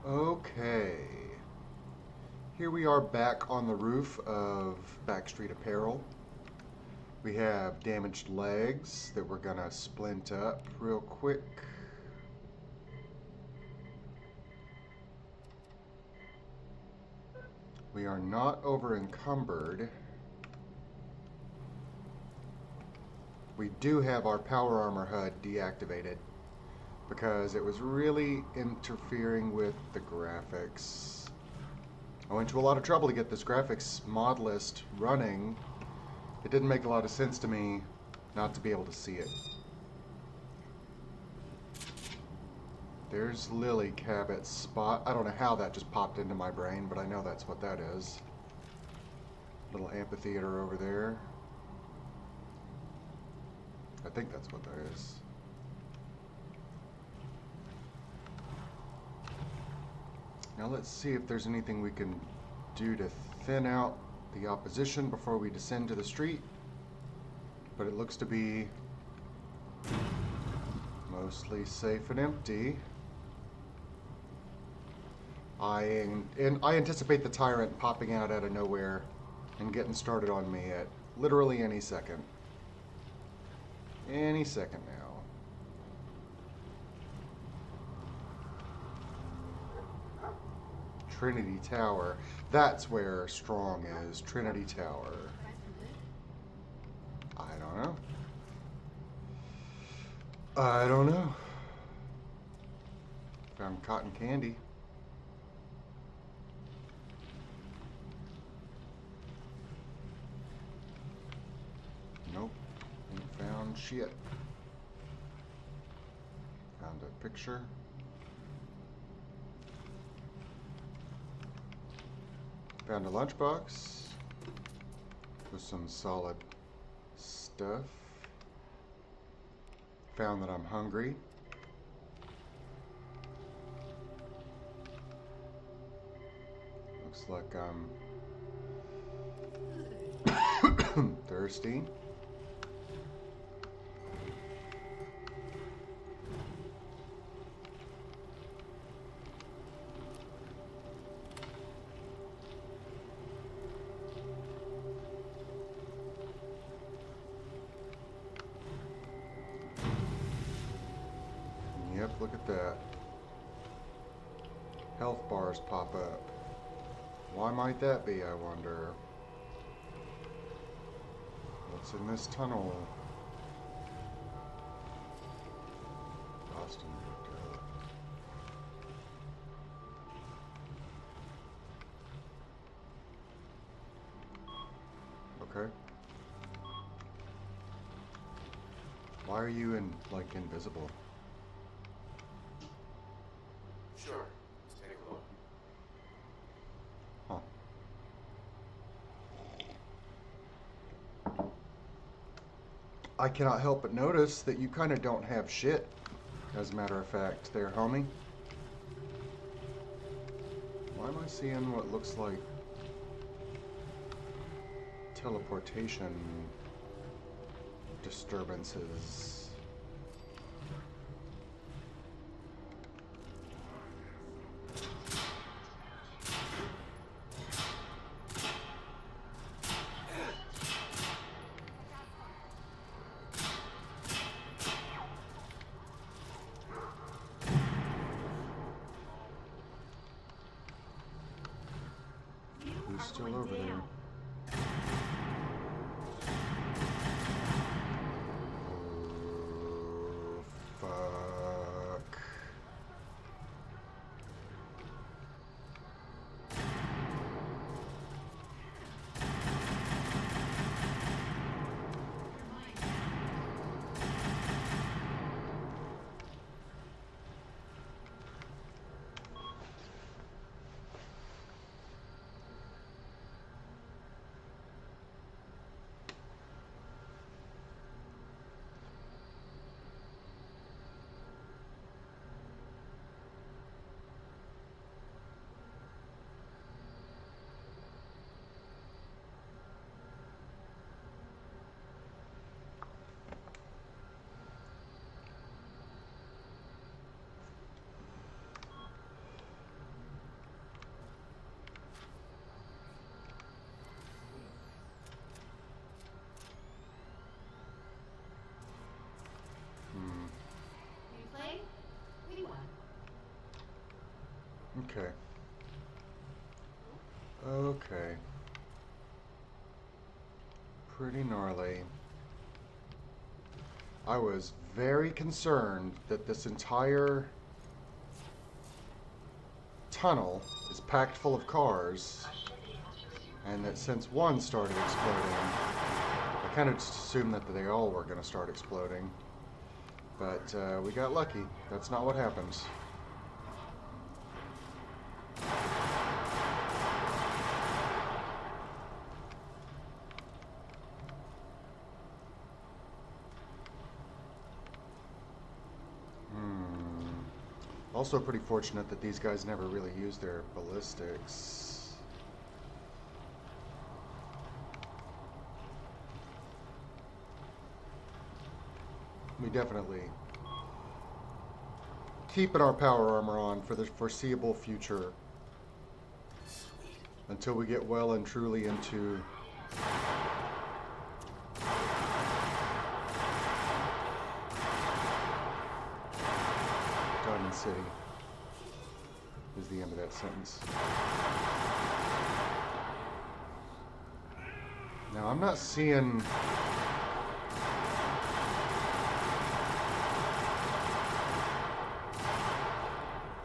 Okay. Here we are back on the roof of Backstreet Apparel. We have damaged legs that we're gonna splint up real quick. We are not over encumbered. We do have our power armor HUD deactivated because it was really interfering with the graphics. I went to a lot of trouble to get this graphics mod list running. It didn't make a lot of sense to me not to be able to see it. There's Lily Cabot's spot. I don't know how that just popped into my brain, but I know that's what that is. Little amphitheater over there. I think that's what that is. Now let's see if there's anything we can do to thin out the opposition before we descend to the street. But it looks to be mostly safe and empty. I anticipate the tyrant popping out of nowhere and getting started on me at literally any second. Any second now. Trinity Tower. That's where Strong is. Trinity Tower. I don't know. I don't know. Found cotton candy. Nope. Ain't found shit. Found a picture. Found a lunchbox with some solid stuff. Found that I'm hungry. Looks like I'm thirsty. Yep, look at that. Health bars pop up. Why might that be, I wonder? What's in this tunnel? Boston. Okay. Why are you invisible? Sure. Let's take a look. Huh. I cannot help but notice that you kind of don't have shit, as a matter of fact, there, homie. Why am I seeing what looks like teleportation disturbances? Who's still over there? Okay. Okay. Pretty gnarly. I was very concerned that this entire tunnel is packed full of cars, and that since one started exploding, I kind of just assumed that they all were going to start exploding. But we got lucky. That's not what happened. Also pretty fortunate that these guys never really used their ballistics. We definitely keeping our power armor on for the foreseeable future until we get well and truly into Diamond City is the end of that sentence. Now I'm not seeing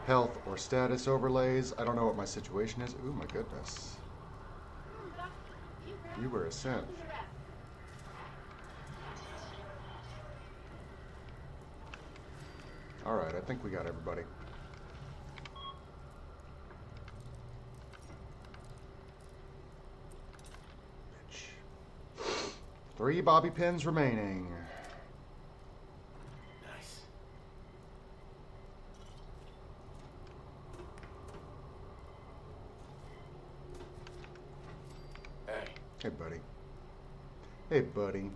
health or status overlays. I don't know what my situation is. Ooh, my goodness. You were a synth. Alright, I think we got everybody. Bitch. 3 bobby pins remaining. Nice. Hey. Hey, buddy. Hey, buddy.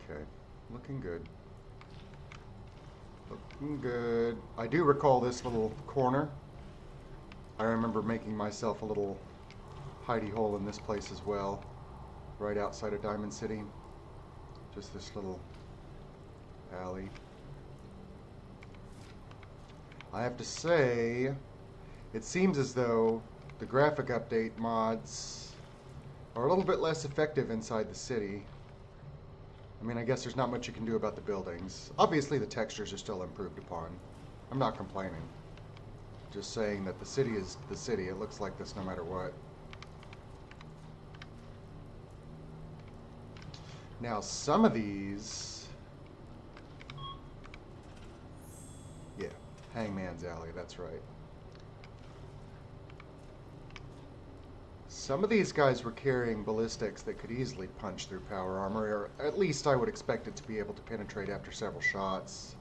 Okay, looking good. Looking good. I do recall this little corner. I remember making myself a little hidey hole in this place as well, right outside of Diamond City. Just this little alley. I have to say, it seems as though the graphic update mods are a little bit less effective inside the city. I mean, I guess there's not much you can do about the buildings. Obviously, the textures are still improved upon. I'm not complaining. Just saying that the city is the city. It looks like this no matter what. Now, some of these... Yeah, Hangman's Alley, that's right. Some of these guys were carrying ballistics that could easily punch through power armor, or at least I would expect it to be able to penetrate after several shots.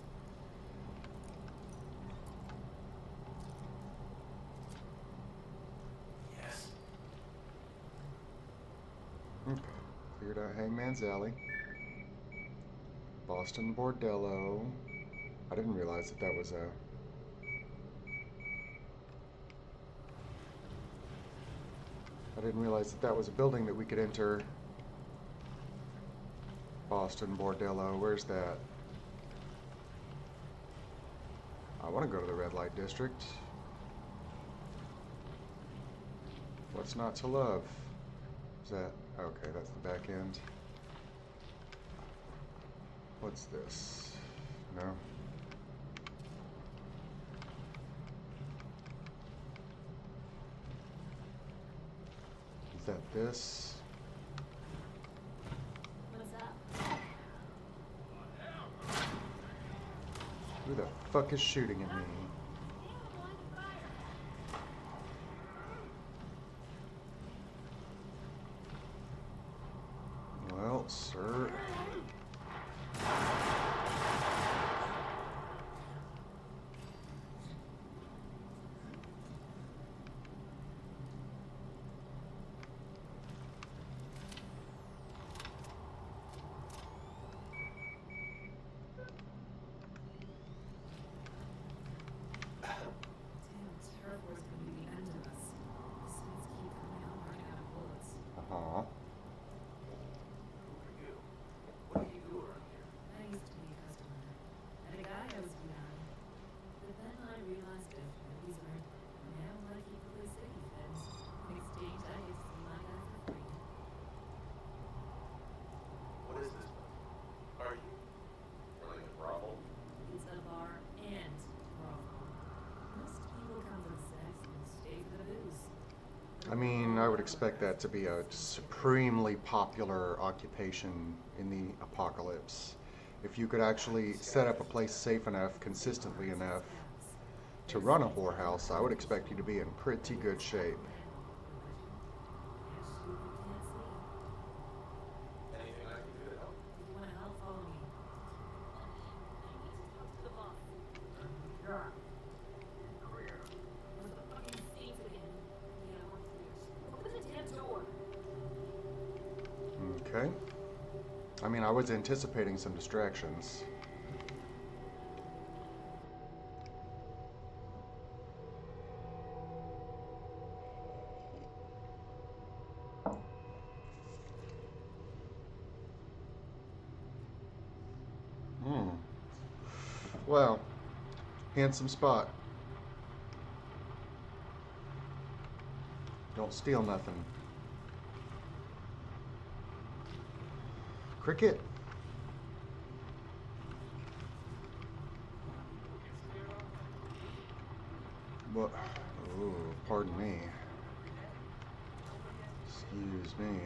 Yes. Okay, cleared out Hangman's Alley. Boston Bordello. I didn't realize that that was a... I didn't realize that that was a building that we could enter. Boston Bordello, where's that? I want to go to the red light district. What's not to love? Is that... Okay, that's the back end. What's this? No? Is that this? What's up? Who the fuck is shooting at me? Well, sir. I mean, I would expect that to be a supremely popular occupation in the apocalypse. If you could actually set up a place safe enough, consistently enough, to run a whorehouse, I would expect you to be in pretty good shape. Anything I can do to help? If you want to help, follow me. I need to talk to the boss. What's the fucking states again? Yeah, we're clear. Open the damn door. Okay. I mean, I was anticipating some distractions. Wow. Handsome spot. Don't steal nothing. Cricket? What? Oh, pardon me. Excuse me.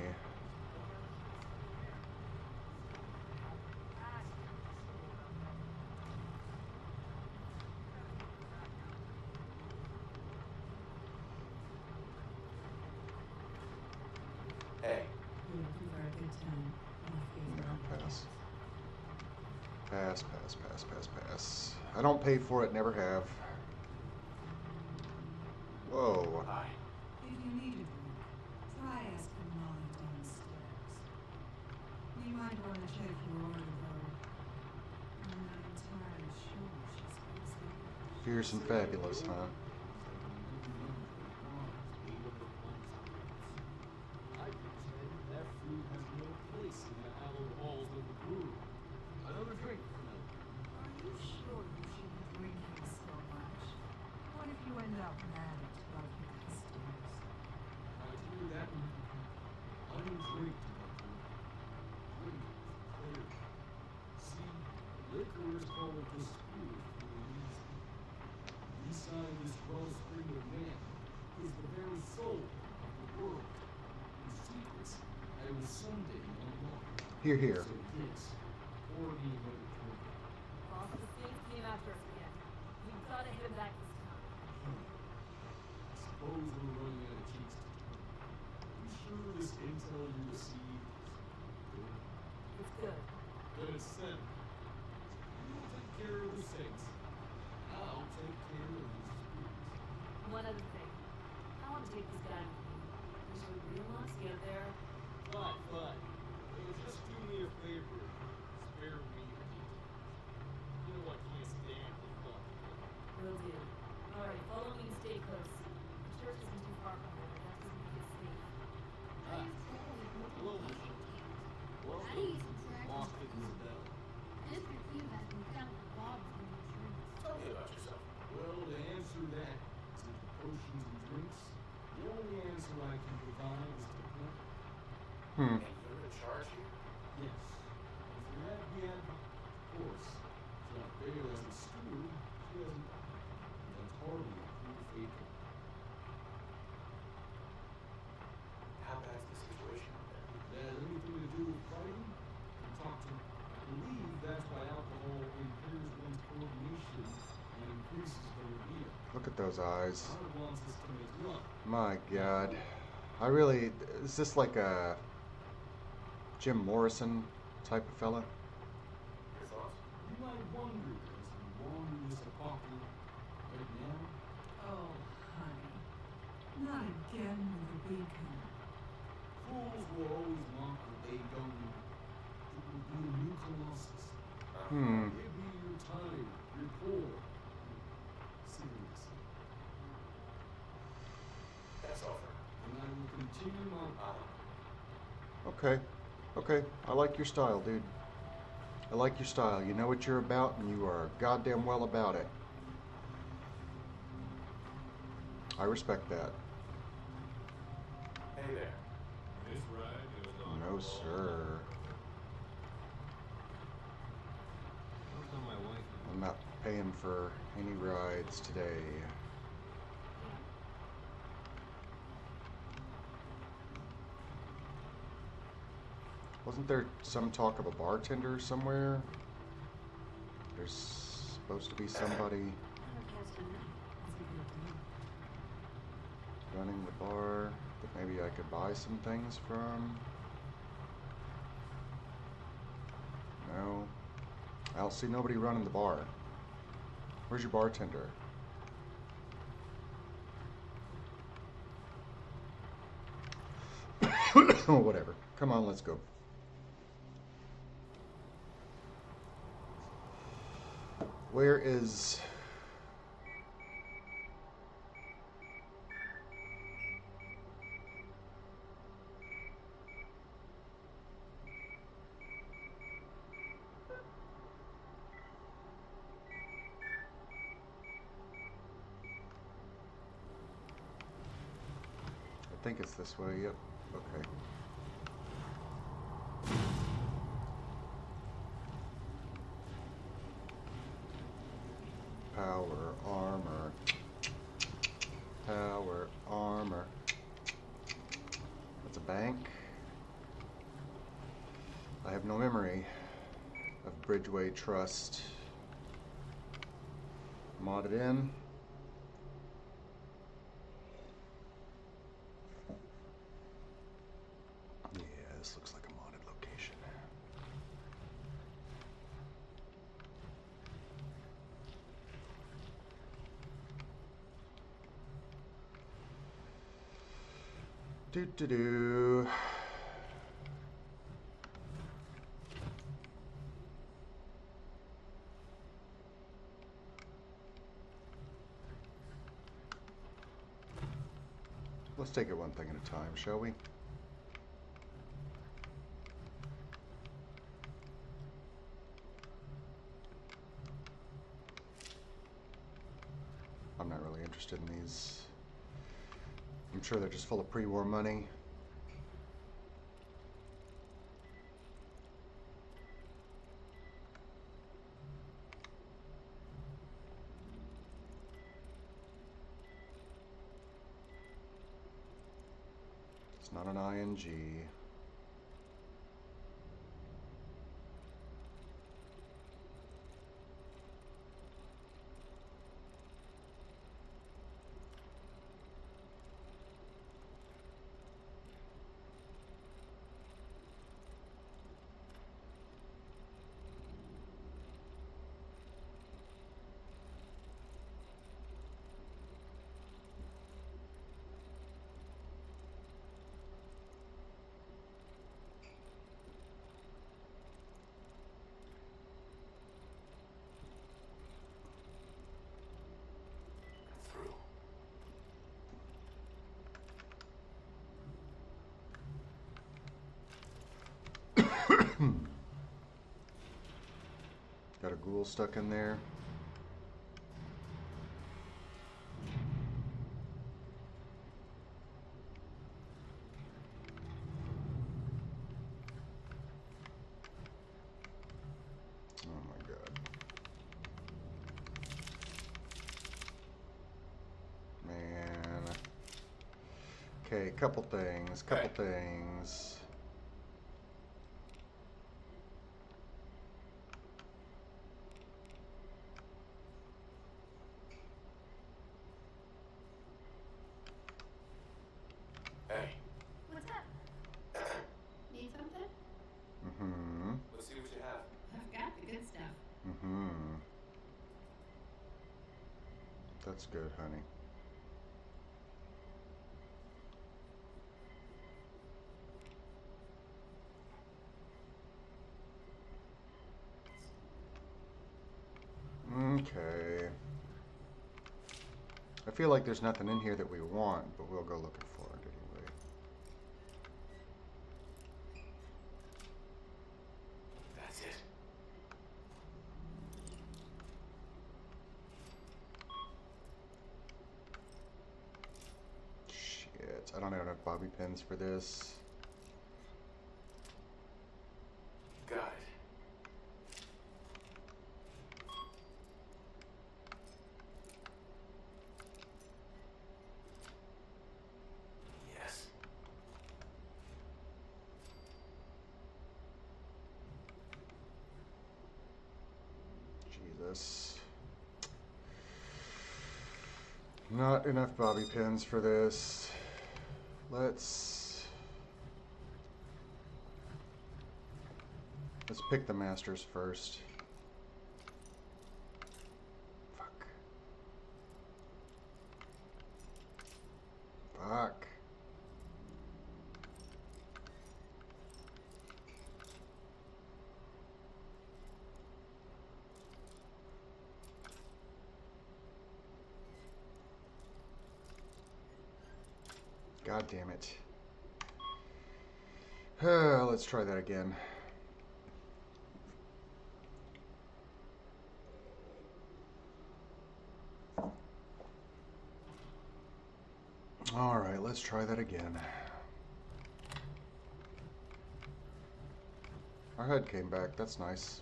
Hey, You're looking for a good time. No, pass. Pass, pass, pass, pass, pass. I don't pay for it, never have. Whoa. hi. If you need a drink, try asking Molly downstairs. You might want to check your order, though. I'm not entirely sure she's busy. Fierce and fabulous, huh? I contend that food has no place in the hallowed halls of the brewery. Another drink, Mel. Are you sure you should be drinking so much? What if you end up mad at Buck downstairs? I do that. I don't drink to drink. Drink, clear. See, liquor is called the spirit for a reason. Inside this wellspring of man is the very soul of the world. The secrets I will someday unlock. Here, here. So this, pour me another drink. Boss, the things came after us again. We've got to hit him back this time. I suppose we're running out of cheeks to turn. I'm sure this intel you received is good. It's good. Then it's settled. You'll take care of the saints. I'll take care of the spirits. One other thing. I want to take this guy with me. Should we real us get there? Fine, fine. Just do me a favor. Spare me the details. You know I can't stand the thought. Will do. Alright, follow me and stay close. The church isn't too far from here. That doesn't make it safe. Hello, Michelle. Well, How do you subtract lost it in the bell. Mr. Q has been counting bobs in the trees. Tell me about yourself. Well, to answer that, since the potions and drinks, the only answer I can provide is to point. Hmm. And you're in charge here? Yes. If you have the advocate, of course. Not Bale as a steward, she hasn't. That's hardly a proof faithful. How bad's the situation out there? That has anything to do with fighting? We talked to. I believe that's why alcohol impairs one's coordination and increases the libido. Look at those eyes. God wants us to make love. My God. I really... Is this like a Jim Morrison type of fella? Your thoughts? You might wonder as we wander this apocalypse right now. Oh, honey. Not again with the beacon. Fools will always mock what they don't know. It will be a new colossus. Hmm. Maybe you're tired, you're poor. Seriously. That's all for now. And I will continue my Okay. Okay. I like your style, dude. I like your style. You know what you're about, and you are goddamn well about it. I respect that. Hey there. This ride goes on. No, sir. My wife. I'm not paying for any rides today. Wasn't there some talk of a bartender somewhere? There's supposed to be somebody running the bar that maybe I could buy some things from. No. I don't see nobody running the bar. Where's your bartender? Oh, whatever. Come on, let's go. Where is... I think it's this way, yep. Okay. Power armor. Power armor. That's a bank. I have no memory of Bridgeway Trust. Mod it in. Yeah, this looks like a modded location. Do. Let's take it one thing at a time, shall we? I'm not really interested in these. I'm sure they're just full of pre-war money. It's not an ING. Got a ghoul stuck in there. Oh my god. Man. Okay, couple things. Hey, What's up? Need something? Mm-hmm. let's see what you have. I've got the good stuff. Mm-hmm. That's good, honey. Okay. I feel like there's nothing in here that we want, but we'll go looking for it anyway. That's it. Shit, I don't have enough bobby pins for this. Got it. Yes. Not enough bobby pins for this. Let's pick the masters first. Fuck. Fuck. God damn it. Let's try that again. All right, let's try that again. Our HUD came back. That's nice.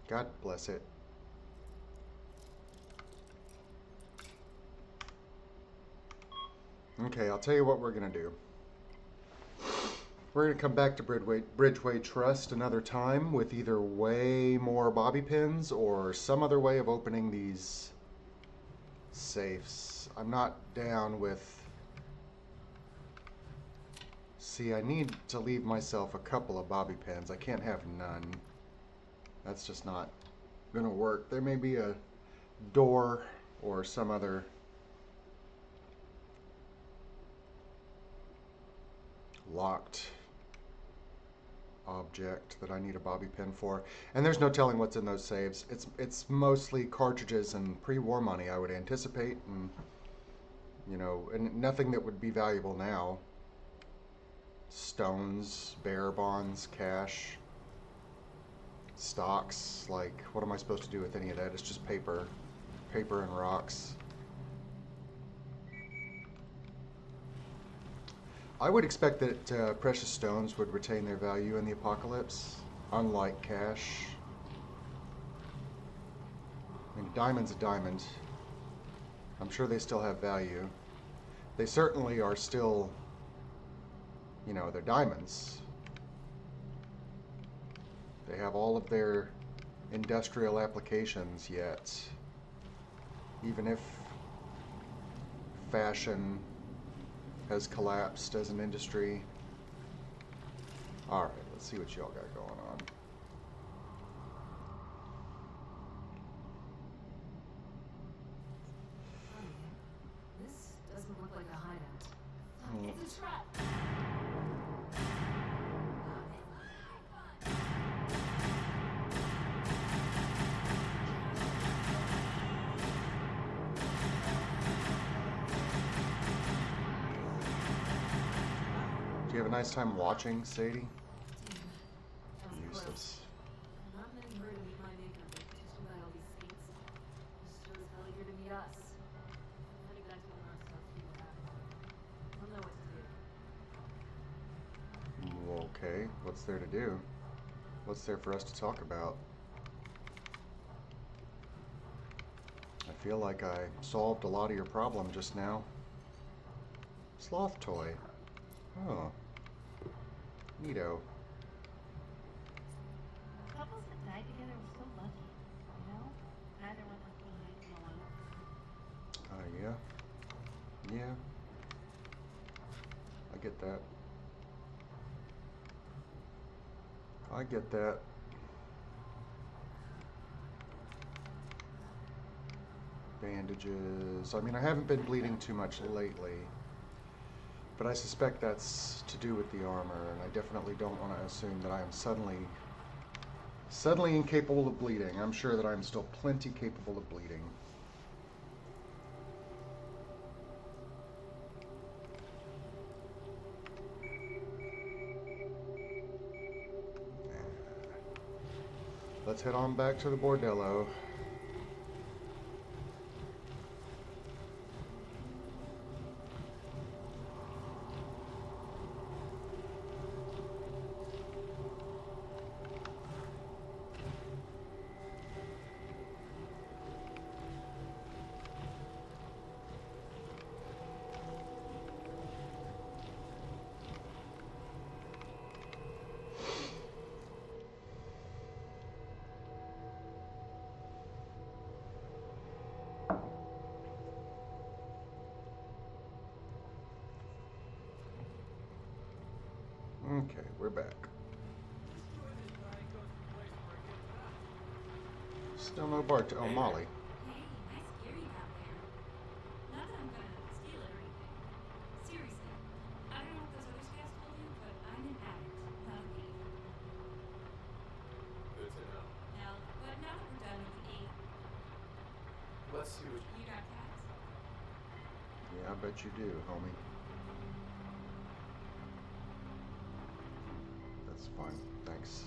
God bless it. Okay, I'll tell you what we're going to do. We're going to come back to Bridgeway Trust another time with either way more bobby pins or some other way of opening these safes. I'm not down with... See, I need to leave myself a couple of bobby pins. I can't have none. That's just not gonna work. There may be a door or some other locked object that I need a bobby pin for. And there's no telling what's in those saves. It's mostly cartridges and pre-war money, I would anticipate, and you know, and nothing that would be valuable now. Stones, bearer bonds, cash, stocks. Like, what am I supposed to do with any of that? It's just paper and rocks. I would expect that precious stones would retain their value in the apocalypse, unlike cash. I mean, diamond's a diamond. I'm sure they still have value. They certainly are still, you know, they're diamonds. They have all of their industrial applications yet. Even if fashion has collapsed as an industry. Alright, let's see what y'all got going on. This doesn't look like a hideout. Hmm. It's a trap. Do you have a nice time watching, Sadie? That was close. Useless. Not many were to meet my makeover, just about all these seats. Just sure as hell eager to meet us. Heading back to the north south, see what happens. I'll know what to do. Okay, what's there to do? What's there for us to talk about? I feel like I solved a lot of your problem just now. Sloth toy. Oh. Neato. Couples that died together were so lucky, you know? Neither one was being no one. Yeah. Yeah. I get that. I get that. Bandages. I mean, I haven't been bleeding too much lately, but I suspect that's to do with the armor, and I definitely don't want to assume that I am suddenly incapable of bleeding. I'm sure that I'm still plenty capable of bleeding. Let's head on back to the bordello. Okay, we're back. Still no Bart. Oh, Molly. Hey, nice gear you got there. Not that I'm gonna steal it or anything. Seriously, I don't know what those other scouts told you, but I'm an addict, not a thief. Good to know. Now, but now that we're done with the eight, Let's see what you got cats? Yeah, I bet you do, homie. That's fine. Thanks.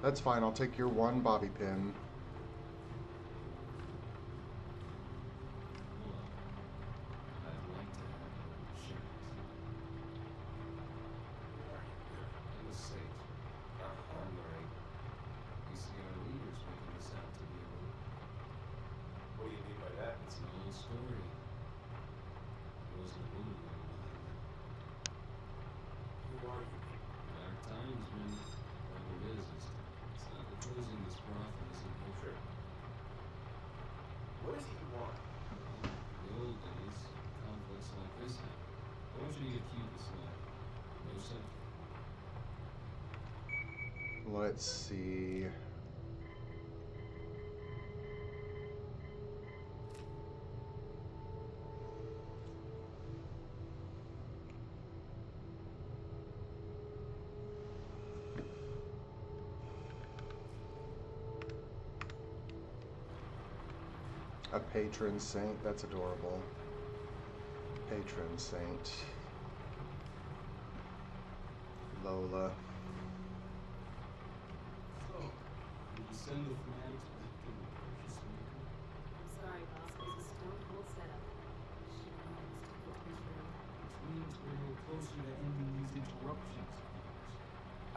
That's fine. I'll take your one bobby pin. Well, I'd like to have a shot. In the safe. Armory. You see our leaders making this out to be a little. What do you mean by that? It's an old story. It wasn't a woman way behind them. Who are you people? Dark times, man. Whatever it is, it's not the closing this profit isn't Sure. What is it you want? In the old days, conflicts like this happened. I want you to get cute this life. No sex. Let's see. A patron saint. That's adorable. Patron saint. Lola. So, did you send the fanatics back to the purchase maker? I'm sorry, boss. It was a stone cold setup. Shit, no, it was too good to be true. Which means we're a little closer to ending these interruptions of yours.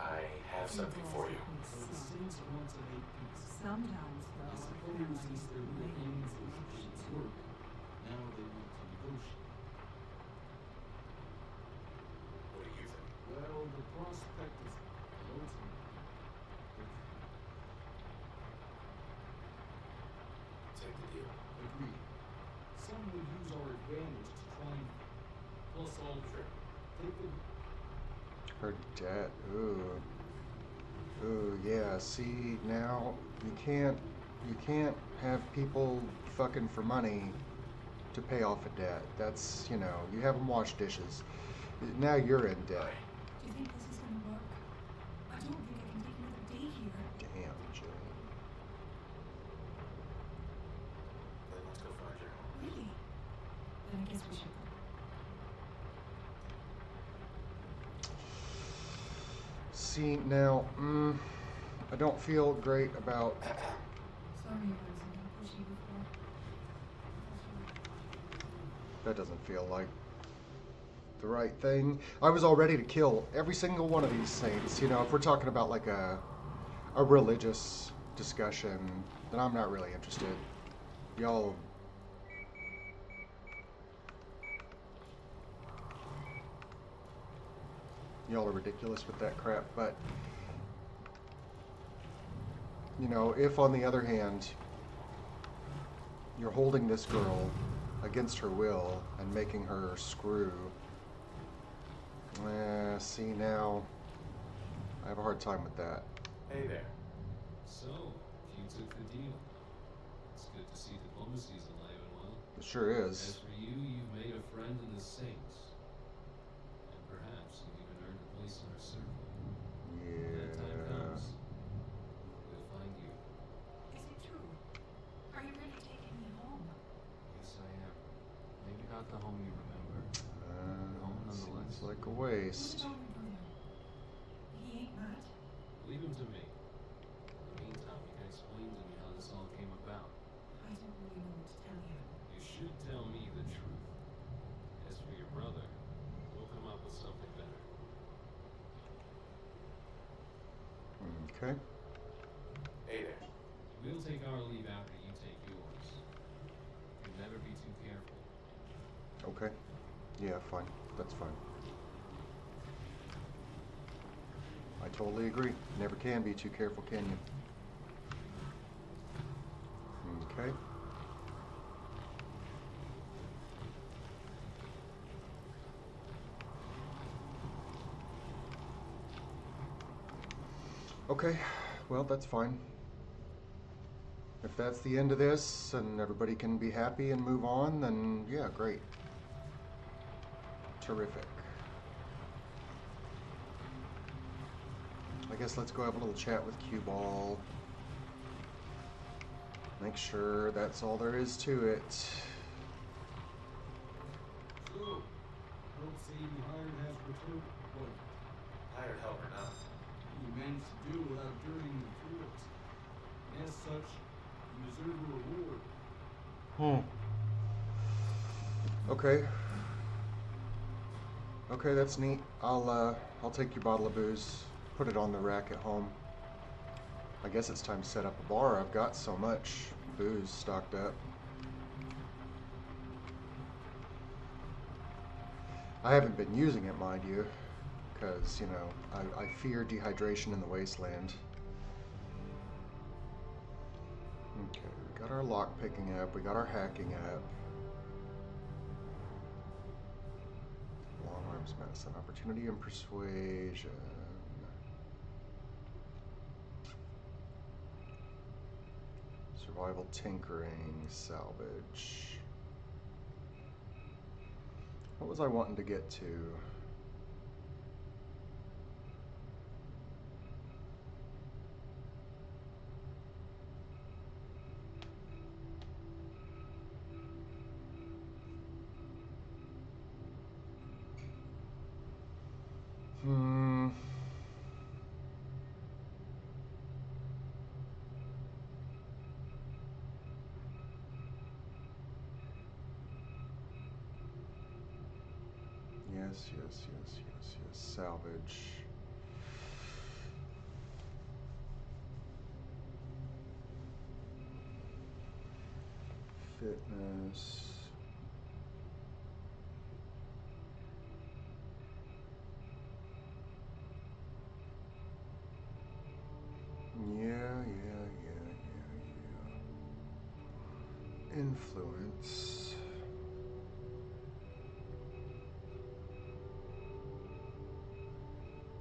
I have something for you. So the Saints want to make peace. Sometimes, I though, suppose since their real aims and actions work, now they want to negotiate. What do you think? Well, the prospect is ultimate. Take the deal. Agreed. Some would use our advantage to try and plus all Sure. take the Her debt. Ooh. Ooh, yeah. See, now you can't have people fucking for money to pay off a debt. That's, you know, you have them wash dishes. Now you're in debt. do you think this is gonna work? I don't think I can take another day here. Damn, Jillian. Then let's go find your home. Really? Then I guess we should go. See, now, I don't feel great about. Sorry if I was a little pushy before. That doesn't feel like the right thing. I was all ready to kill every single one of these saints. You know, if we're talking about like a religious discussion, then I'm not really interested. Y'all. Y'all are ridiculous with that crap, but you know, if on the other hand you're holding this girl against her will and making her screw, see, now I have a hard time with that. Hey there. So, you took the deal. It's good to see diplomacy's alive and well. It sure As is. for you, you've made a friend in the Saints. And perhaps you've even earned a place in our circle. When that time Yeah. comes, we'll find you. Is it true? Are you really taking me home? Yes, I am. Maybe not the home you remember. Seems like a What waste. about my brother? He ain't Matt. Leave him to me. In the meantime, you can explain to me how this all came about. I don't really know what to tell you. You should tell me the truth. As for your brother, we'll come up with something better. Okay. Hey there. We'll take our leave after you take yours. You'll never be too careful. Okay. Yeah, fine. That's fine. I totally agree. Never can be too careful, can you? Okay. Okay, well, that's fine. If that's the end of this and everybody can be happy and move on, then yeah, great. Terrific. I guess let's go have a little chat with Cue Ball. Make sure that's all there is to it. So, help say you hired has returned. What? Hired help or not. You managed to do without dirtying the tools. As such, you deserve a reward. Okay. Okay, that's neat. I'll take your bottle of booze, put it on the rack at home. I guess it's time to set up a bar. I've got so much booze stocked up. I haven't been using it, mind you, because, you know, I fear dehydration in the wasteland. Okay, we got our lock picking up, we got our hacking up. Long arms medicine, opportunity and persuasion. Survival tinkering, salvage. What was I wanting to get to? Yes. Salvage. Fitness. Yeah. Influence.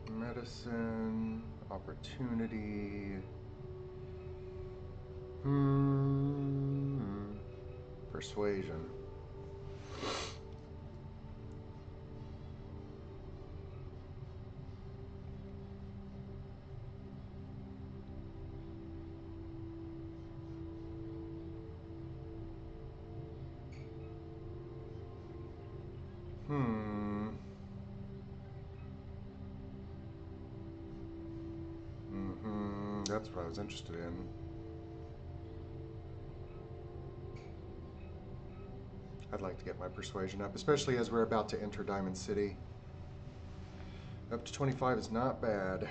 Medicine, opportunity, persuasion. That's what I was interested in. I'd like to get my persuasion up, especially as we're about to enter Diamond City. Up to 25 is not bad.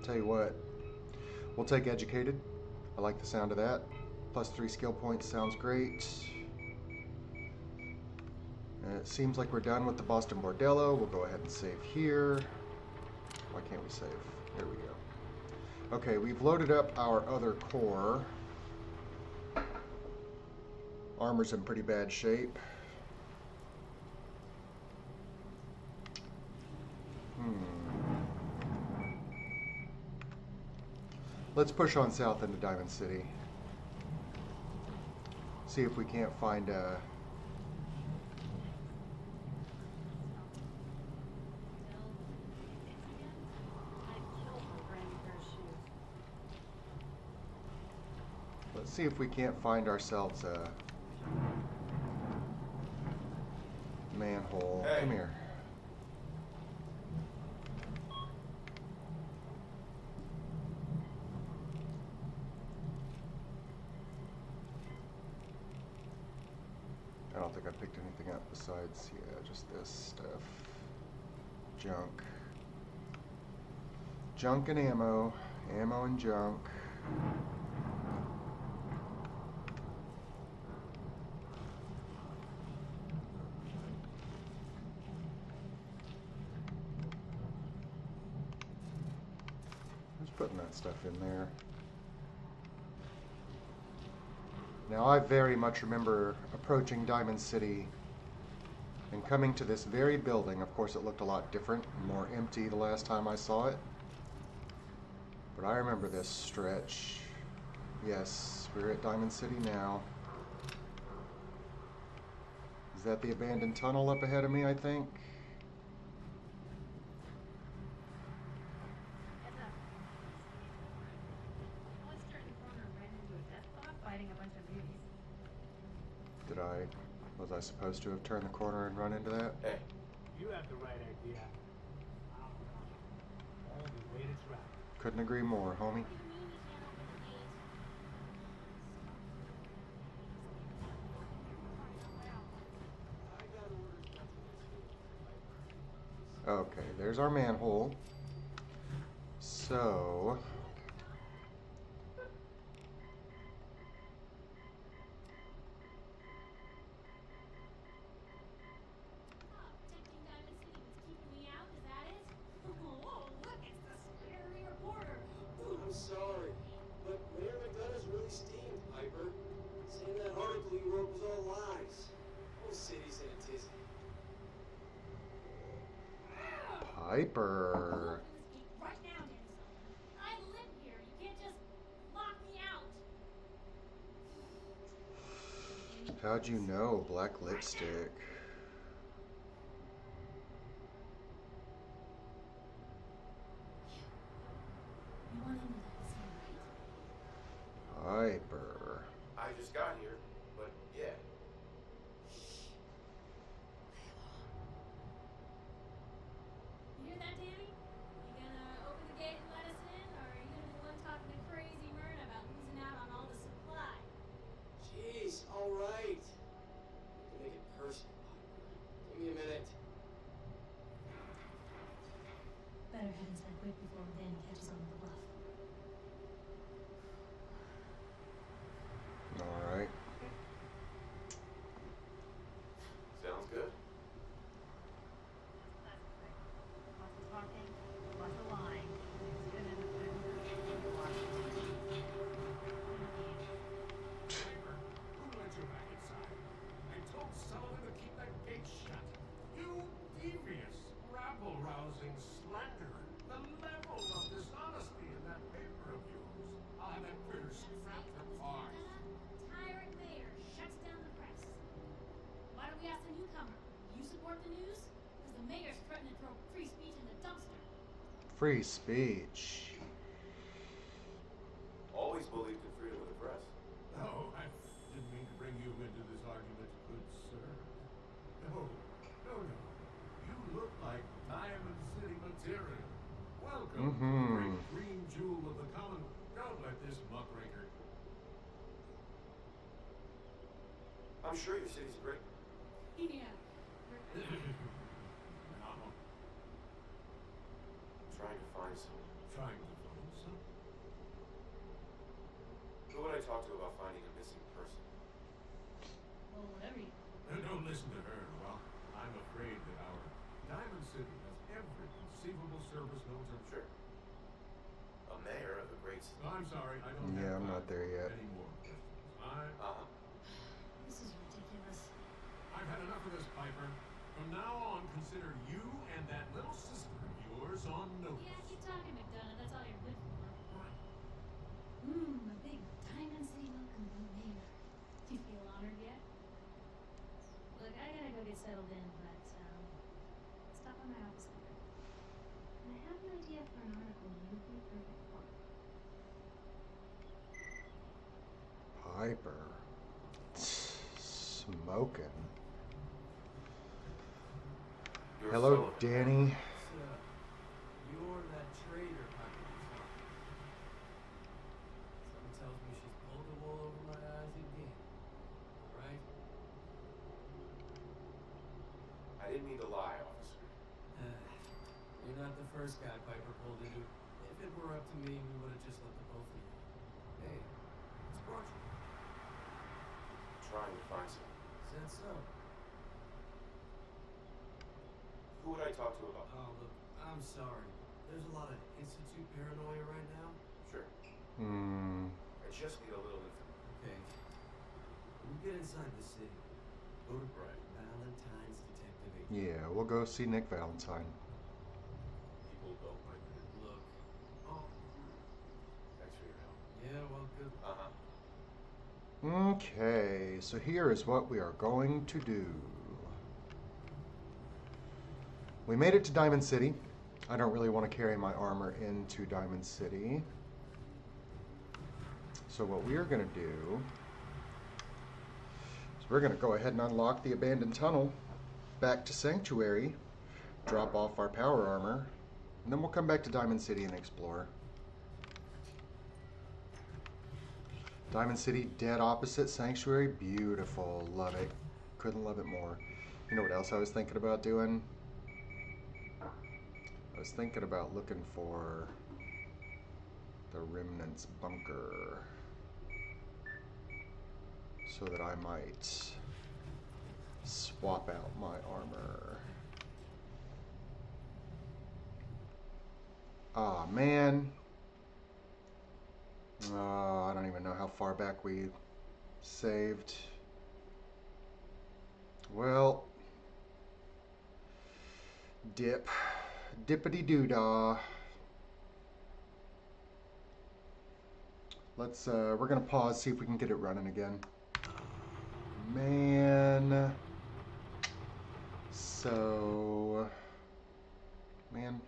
Tell you what, we'll take educated. I like the sound of that. +3 skill points sounds great. It seems like we're done with the Boston Bordello. We'll go ahead and save here. Why can't we save? There we go. Okay, we've loaded up our other core. Armor's in pretty bad shape. Let's push on south into Diamond City. See if we can't find a... Let's see if we can't find ourselves a manhole. Hey. Come here. I don't think I picked anything up besides, yeah, just this stuff. Junk. Junk and ammo. Ammo and junk. stuff in there. Now, I very much remember approaching Diamond City and coming to this very building. Of course, it looked a lot different, more empty the last time I saw it. But I remember this stretch. Yes, we're at Diamond City now. Is that the abandoned tunnel up ahead of me, I think? Heads up. Once turned the corner and ran into a death bot fighting a bunch of beauties. Was I supposed to have turned the corner and run into that? Hey, You have the right idea. Only way to travel. Couldn't agree more, homie. What do you mean you can't open the gate? I got orders not to miss you. Okay, there's our manhole. So, Protecting Diamond City was keeping me out, is that it? Whoa, look, it's the scary reporter. I'm sorry, but Mayor McDonough's really steamed, Piper. Saying that article you wrote was all lies. Whole city's in a tizzy. Piper. Open this gate right now, Danny Sullivan. I live here. You can't just lock me out. How'd you know? Black lipstick. You want into that casino, right? Piper. I just got here, but yeah. You hear that, Danny? You gonna open the gate and let us in, or are you gonna be the one talking to crazy Myrna about losing out on all the supply? Jeez, all right. You can make it personal, Piper. Give me a minute. Better head inside quick before Danny catches on with the bluff. Alright. Sounds good. That's classic. Lots of talking, lots of lying. It's good in the Piper, who let you back inside? I told Sullivan to keep that gate shut. You devious, rabble-rousing slanderer. The level of dishonesty in that paper of yours. I'll have that critter strapped to bars. Tyrant mayor shuts down the press. Why don't we ask the newcomer? You support the news? Because the mayor's threatening to throw free speech in the dumpster. Free speech. Always believed in freedom of the press. Oh, I didn't mean to bring you into this argument, good sir. No, no, no. You look like Diamond City material. Welcome to the great green jewel of the Commonwealth. Don't let this muckraker. I'm sure your city's great. Yeah. Now, Trying to find someone. trying to find some. Who would I talk to about finding a missing person? Well, whatever you. Don't listen to her. Well, I'm afraid that our Diamond City has every conceivable service known to. Sure. A mayor of a great city. Oh, I'm sorry, I don't Yeah, have I'm time not there for yet. any more questions. This is ridiculous. I've had enough of this, Piper. From now on, consider you and that little sister of yours on notice. Yeah, keep talking, McDonough. That's all you're good for. Right. A big Diamond City welcome from the mayor. Do you feel honored yet? Look, I gotta go get settled in, but stop by my office later. And I have an idea for an article you'd be perfect for. Piper. Smoking. You're Hello, Sullivan. Danny. You're that traitor, Piper. Something tells me she's pulled the wool over my eyes again. Right? I didn't mean to lie, officer. You're not the first guy Piper pulled into. If it were up to me, we would have just let the both of you. Hey, what's brought you? Trying to find someone. Said so. Who would I talk to about? Oh, look, I'm sorry. There's a lot of institute paranoia right now. Sure. I just need a little information. Okay. When you get inside the city, go to Valentine's Detective Agency. Yeah, we'll go see Nick Valentine. People don't like it. Look. Oh. Thanks for your help. Yeah, well, good. Okay, so here is what we are going to do. We made it to Diamond City. I don't really want to carry my armor into Diamond City. So what we are going to do is we're going to go ahead and unlock the abandoned tunnel back to Sanctuary, drop off our power armor, and then we'll come back to Diamond City and explore. Diamond City, dead opposite Sanctuary. Beautiful. Love it. Couldn't love it more. You know what else I was thinking about doing? I was thinking about looking for the Remnant's bunker so that I might swap out my armor. Aw, man. I don't even know how far back we saved. Well, dippity-doo-dah. Let's, we're gonna pause, see if we can get it running again. Man. So, man.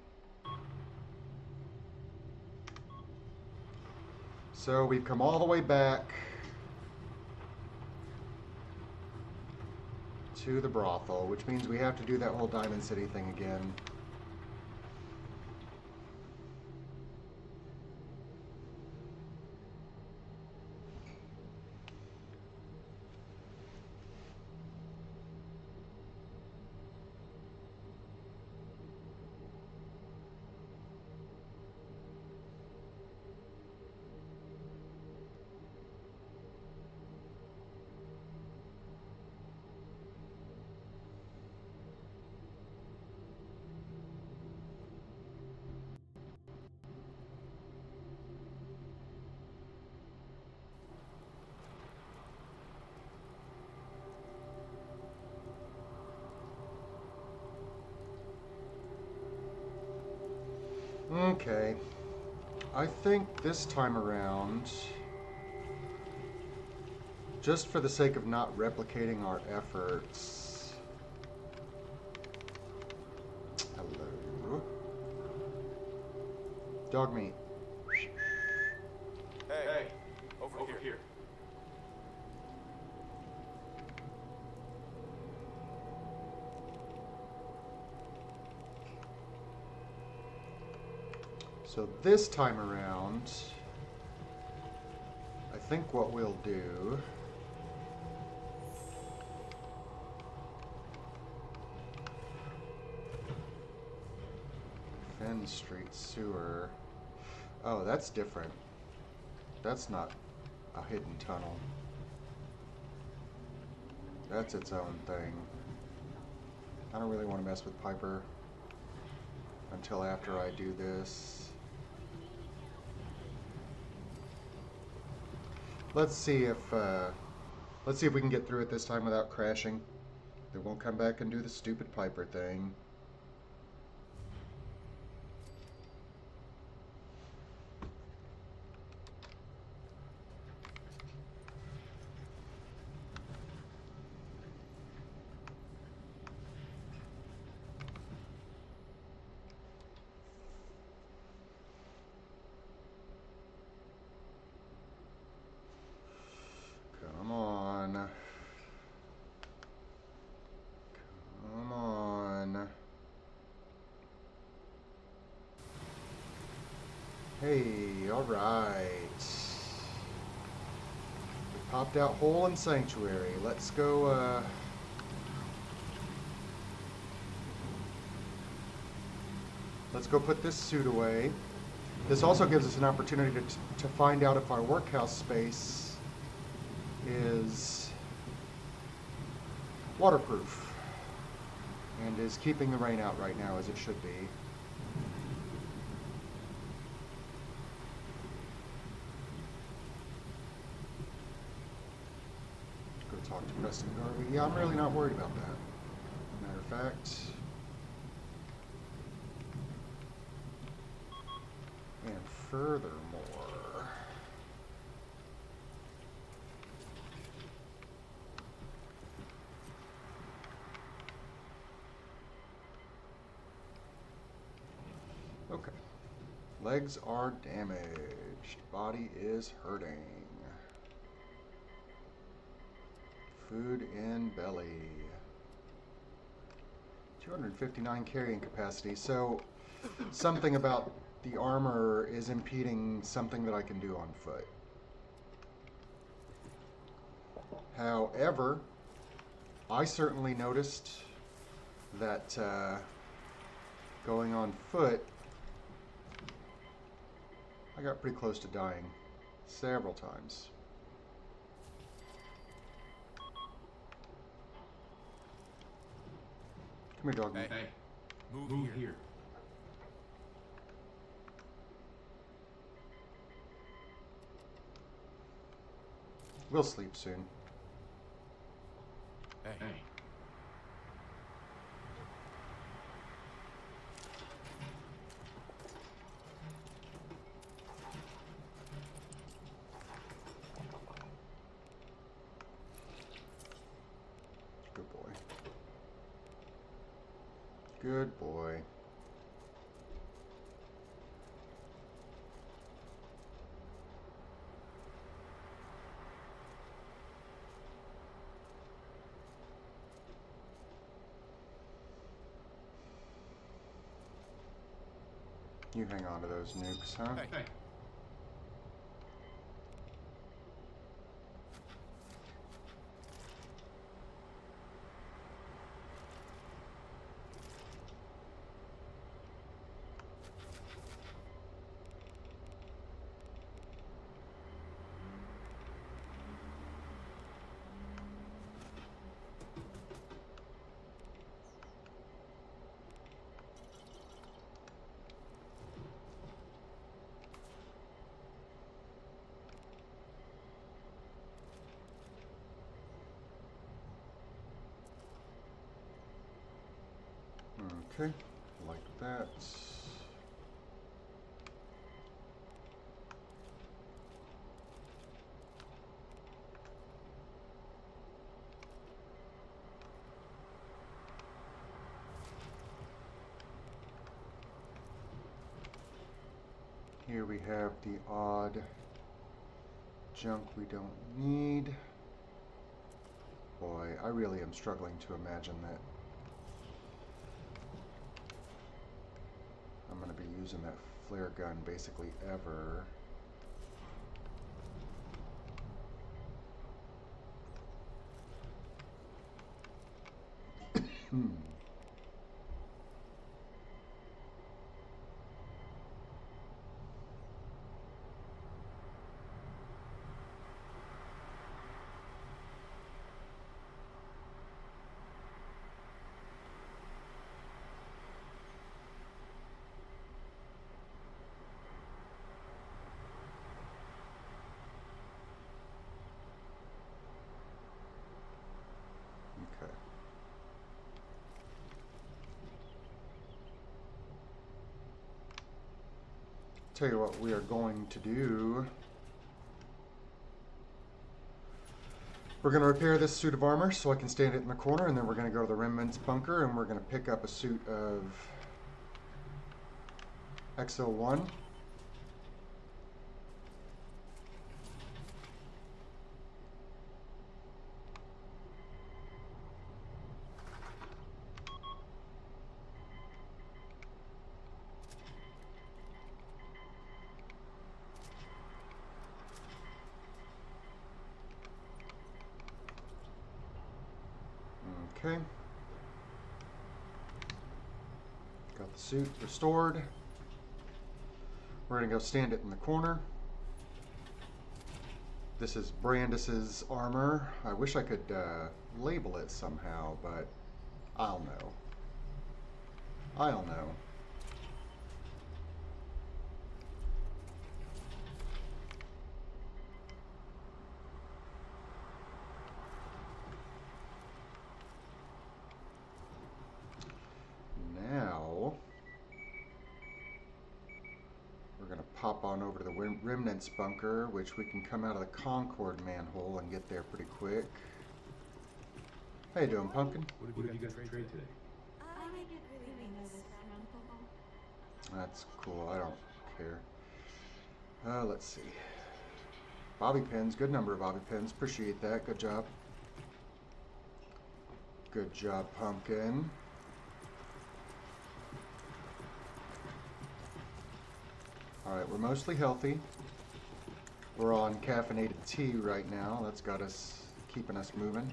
So we've come all the way back to the brothel, which means we have to do that whole Diamond City thing again. Okay, I think this time around, just for the sake of not replicating our efforts. Hello. Dog meat. Hey, over here. So this time around, I think what we'll do Fenn Street Sewer. Oh, that's different. That's not a hidden tunnel. That's its own thing. I don't really want to mess with Piper until after I do this. Let's see if we can get through it this time without crashing. Then we'll come back and do the stupid Piper thing. Come on. Come on. Hey, alright. We popped out whole in Sanctuary. Let's go, let's go put this suit away. This also gives us an opportunity to find out if our workhouse space is waterproof and is keeping the rain out right now as it should be. talk to Preston Garvey. Yeah, I'm really not worried about that. Matter of fact, and furthermore, okay. Legs are damaged. Body is hurting. Food in belly. 259 carrying capacity. So something about the armor is impeding something that I can do on foot. However, I certainly noticed that going on foot, I got pretty close to dying several times. Come here, dog. Hey, move here. We'll sleep soon. Hey. Good boy. Good boy. You hang on to those nukes, huh? Hey. Okay, like that. Here we have the odd junk we don't need. Boy, I really am struggling to imagine that I'm going to be using that flare gun basically ever. Okay. Tell you what we are going to do. We're going to repair this suit of armor so I can stand it in the corner, and then we're going to go to the remnants bunker and we're going to pick up a suit of XO1. Okay. Got the suit restored. We're going to go stand it in the corner. This is Brandis's armor. I wish I could label it somehow, but I'll know. I'll know. hop on over to the Remnants bunker, which we can come out of the Concord manhole and get there pretty quick. How you doing, Pumpkin? What have you got to trade today? I didn't really notice from That's cool. I don't care. Let's see. Bobby pins. Good number of bobby pins. Appreciate that. Good job. Good job, Pumpkin. Alright, we're mostly healthy. We're on caffeinated tea right now. That's got us, keeping us moving.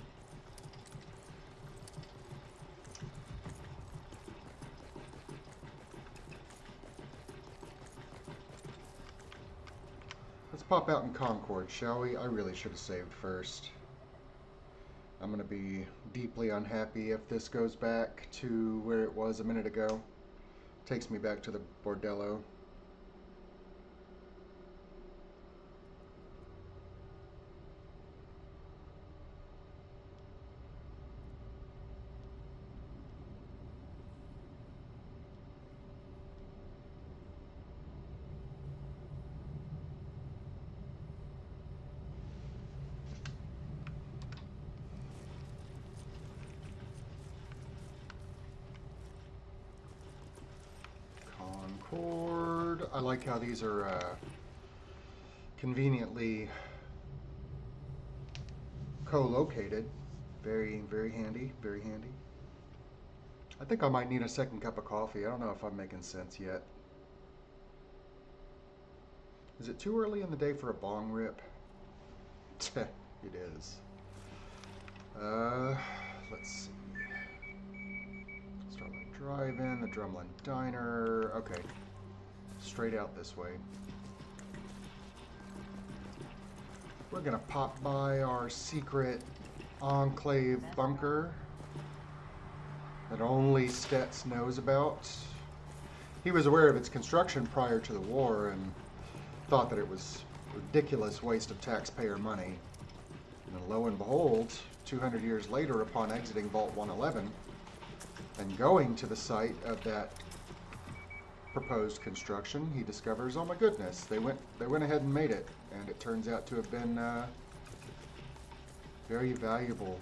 Let's pop out in Concord, shall we? I really should have saved first. I'm going to be deeply unhappy if this goes back to where it was a minute ago. Takes me back to the bordello. Concord. I like how these are conveniently co-located. Very, very handy. Very handy. I think I might need a second cup of coffee. I don't know if I'm making sense yet. Is it too early in the day for a bong rip? It is. Let's see. Starlight Drive-In, the Drumlin Diner. Okay. Straight out this way. We're gonna pop by our secret enclave bunker that only Stets knows about. He was aware of its construction prior to the war and thought that it was a ridiculous waste of taxpayer money. And lo and behold, 200 years later, upon exiting Vault 111 and going to the site of that proposed construction, he discovers, oh my goodness, they went ahead and made it, and it turns out to have been very valuable,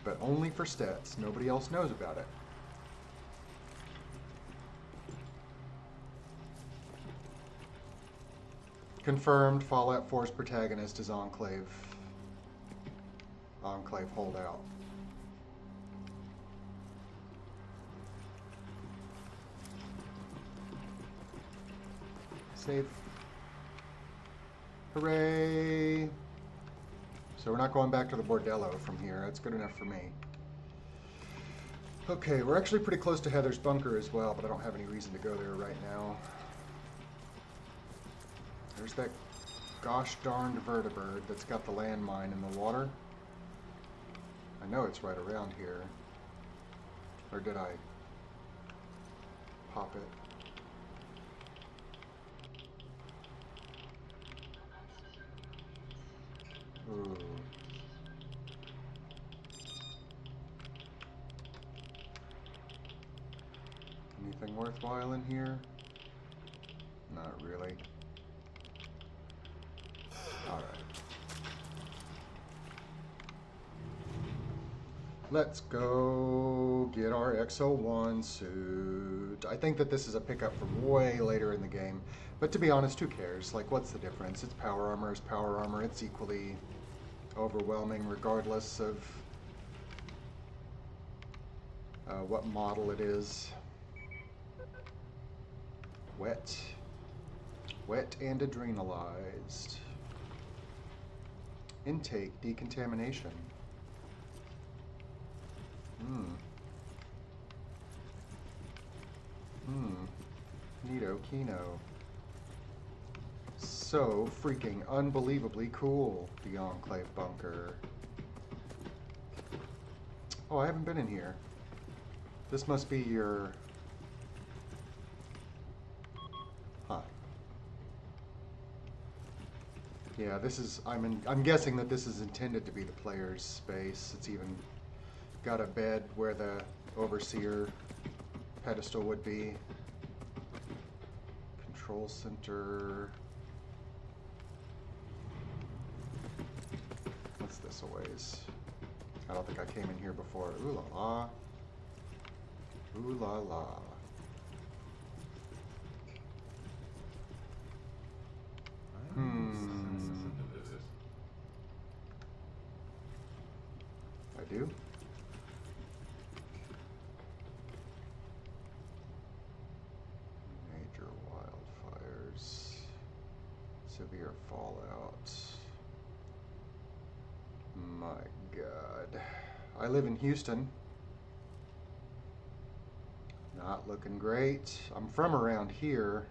but only for Stets. Nobody else knows about it. Confirmed, Fallout 4's protagonist is Enclave holdout. Save. Hooray! So we're not going back to the bordello from here. That's good enough for me. Okay, we're actually pretty close to Heather's bunker as well, but I don't have any reason to go there right now. There's that gosh darned vertibird that's got the landmine in the water. I know it's right around here. Or did I pop it? Ooh. Anything worthwhile in here? Not really. Alright. Let's go get our XO1 suit. I think that this is a pickup from way later in the game. But to be honest, who cares? Like, what's the difference? It's power armor is power armor. It's equally overwhelming regardless of what model it is. Wet. Wet and adrenalized. Intake decontamination. Neato Kino. So freaking unbelievably cool, the Enclave bunker. Oh, I haven't been in here. This must be your... Huh. Yeah, this is... I'm guessing that this is intended to be the player's space. It's even got a bed where the overseer pedestal would be. control center. What's this a ways? I don't think I came in here before. Ooh la la. Ooh la la. I do? Major wildfires. Severe fallout. My God. I live in Houston. Not looking great. I'm from around here.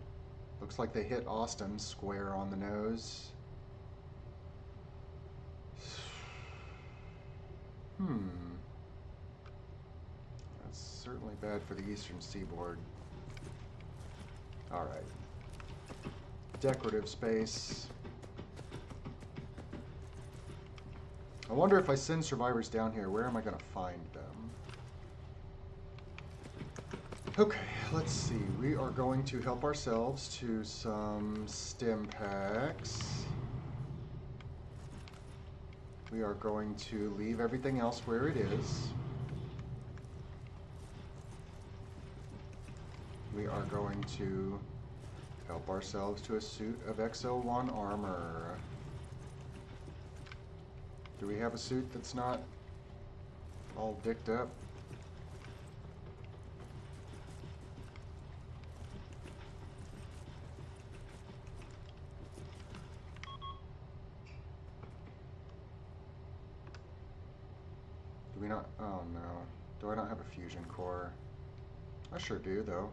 Looks like they hit Austin square on the nose. That's certainly bad for the eastern seaboard. Alright. Decorative space. I wonder if I send survivors down here, where am I going to find them? Okay, let's see. We are going to help ourselves to some stim packs. We are going to leave everything else where it is. We are going to help ourselves to a suit of XO1 armor. Do we have a suit that's not all dicked up? Do we not? Oh no. Do I not have a fusion core? I sure do, though.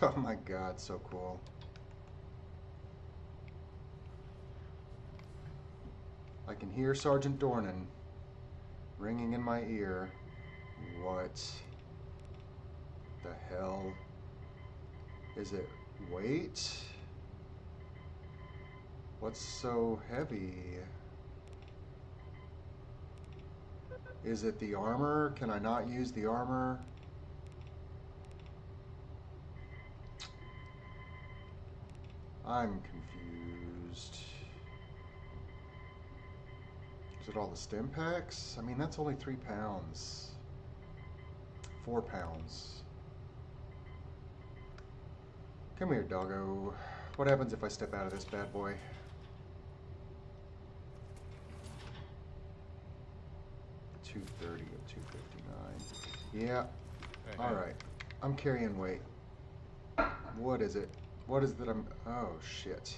Oh my God, so cool. I can hear Sergeant Dornan ringing in my ear. What the hell? Is it weight? What's so heavy? Is it the armor? Can I not use the armor? I'm confused. Is it all the stim packs? I mean, that's only 3 pounds. 4 pounds. Come here, doggo. What happens if I step out of this bad boy? $230 of $259. Yeah. Alright. I'm carrying weight. What is it? What is that I'm... Oh, shit.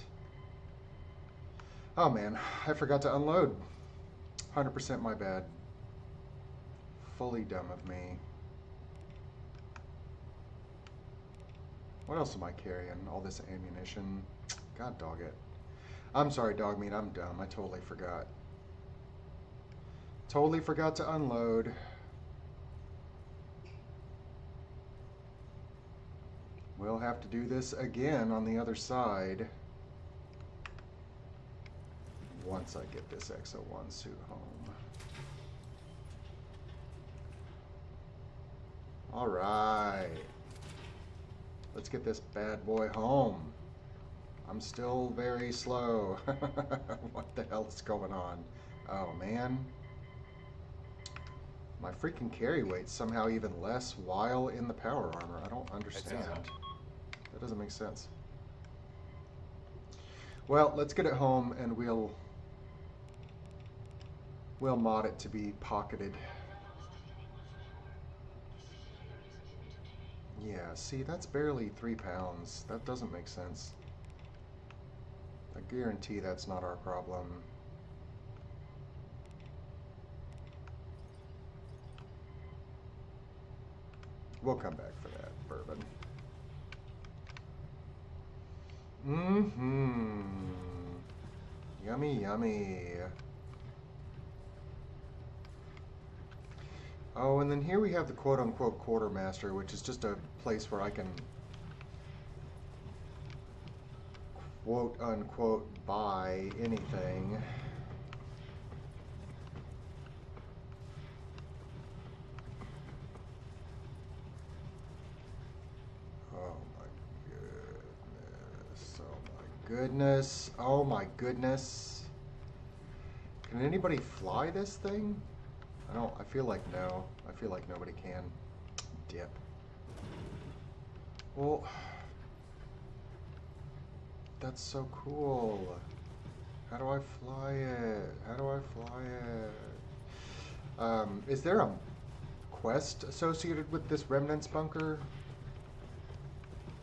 Oh, man. I forgot to unload. 100% my bad. Fully dumb of me. What else am I carrying? All this ammunition. God dog it. I'm sorry, dog meat. I'm dumb. I totally forgot. Totally forgot to unload. We'll have to do this again on the other side. Once I get this XO1 suit home. Alright. Let's get this bad boy home. I'm still very slow. What the hell is going on? Oh man. My freaking carry weight's somehow even less while in the power armor. I don't understand. That doesn't make sense. Well, let's get it home and we'll mod it to be pocketed. Yeah, see, that's barely 3 pounds. That doesn't make sense. I guarantee that's not our problem. We'll come back for that, bourbon. Mm-hmm. Yummy, yummy. Oh, and then here we have the quote-unquote quartermaster, which is just a place where I can quote unquote buy anything. Oh my goodness. Oh my goodness. Oh my goodness. Can anybody fly this thing? I feel like no. I feel like nobody can. Dip. Well, that's so cool. How do I fly it? How do I fly it? Is there a quest associated with this Remnants bunker?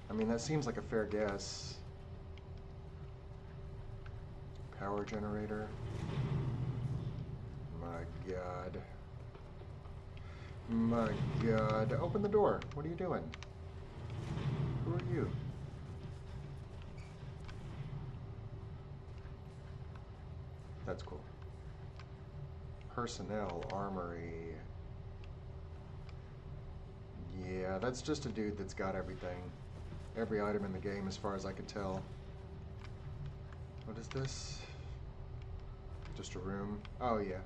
I mean, that seems like a fair guess. Power generator. My God. My God. Open the door. What are you doing? Who are you? That's cool. Personnel, armory. Yeah, that's just a dude that's got everything. Every item in the game as far as I can tell. What is this? Just a room? Oh yeah,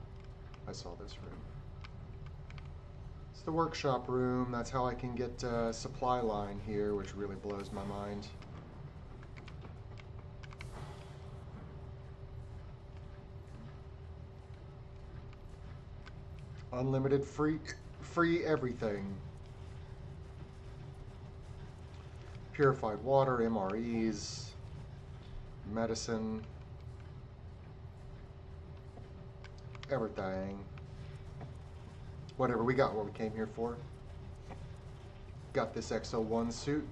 I saw this room. It's the workshop room. That's how I can get supply line here, which really blows my mind. Unlimited free everything. Purified water, MREs, medicine, everything. Whatever, we got what we came here for. Got this XO1 suit.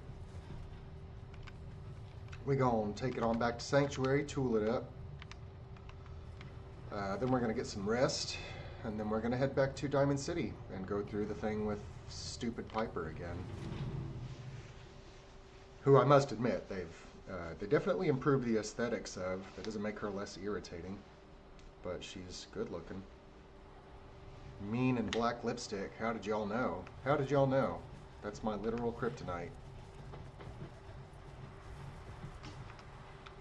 We gonna take it on back to Sanctuary, tool it up. Then we're gonna get some rest, and then we're gonna head back to Diamond City and go through the thing with stupid Piper again. Who I must admit, they definitely improved the aesthetics of. That doesn't make her less irritating, but she's good looking. Mean and black lipstick. How did y'all know? How did y'all know? That's my literal kryptonite.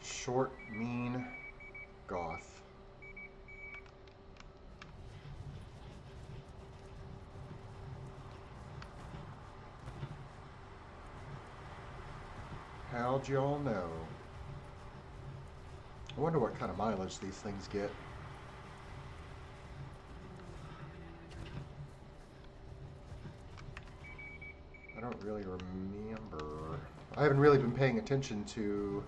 Short, mean, goth. How'd y'all know? I wonder what kind of mileage these things get. I don't really remember. I haven't really been paying attention to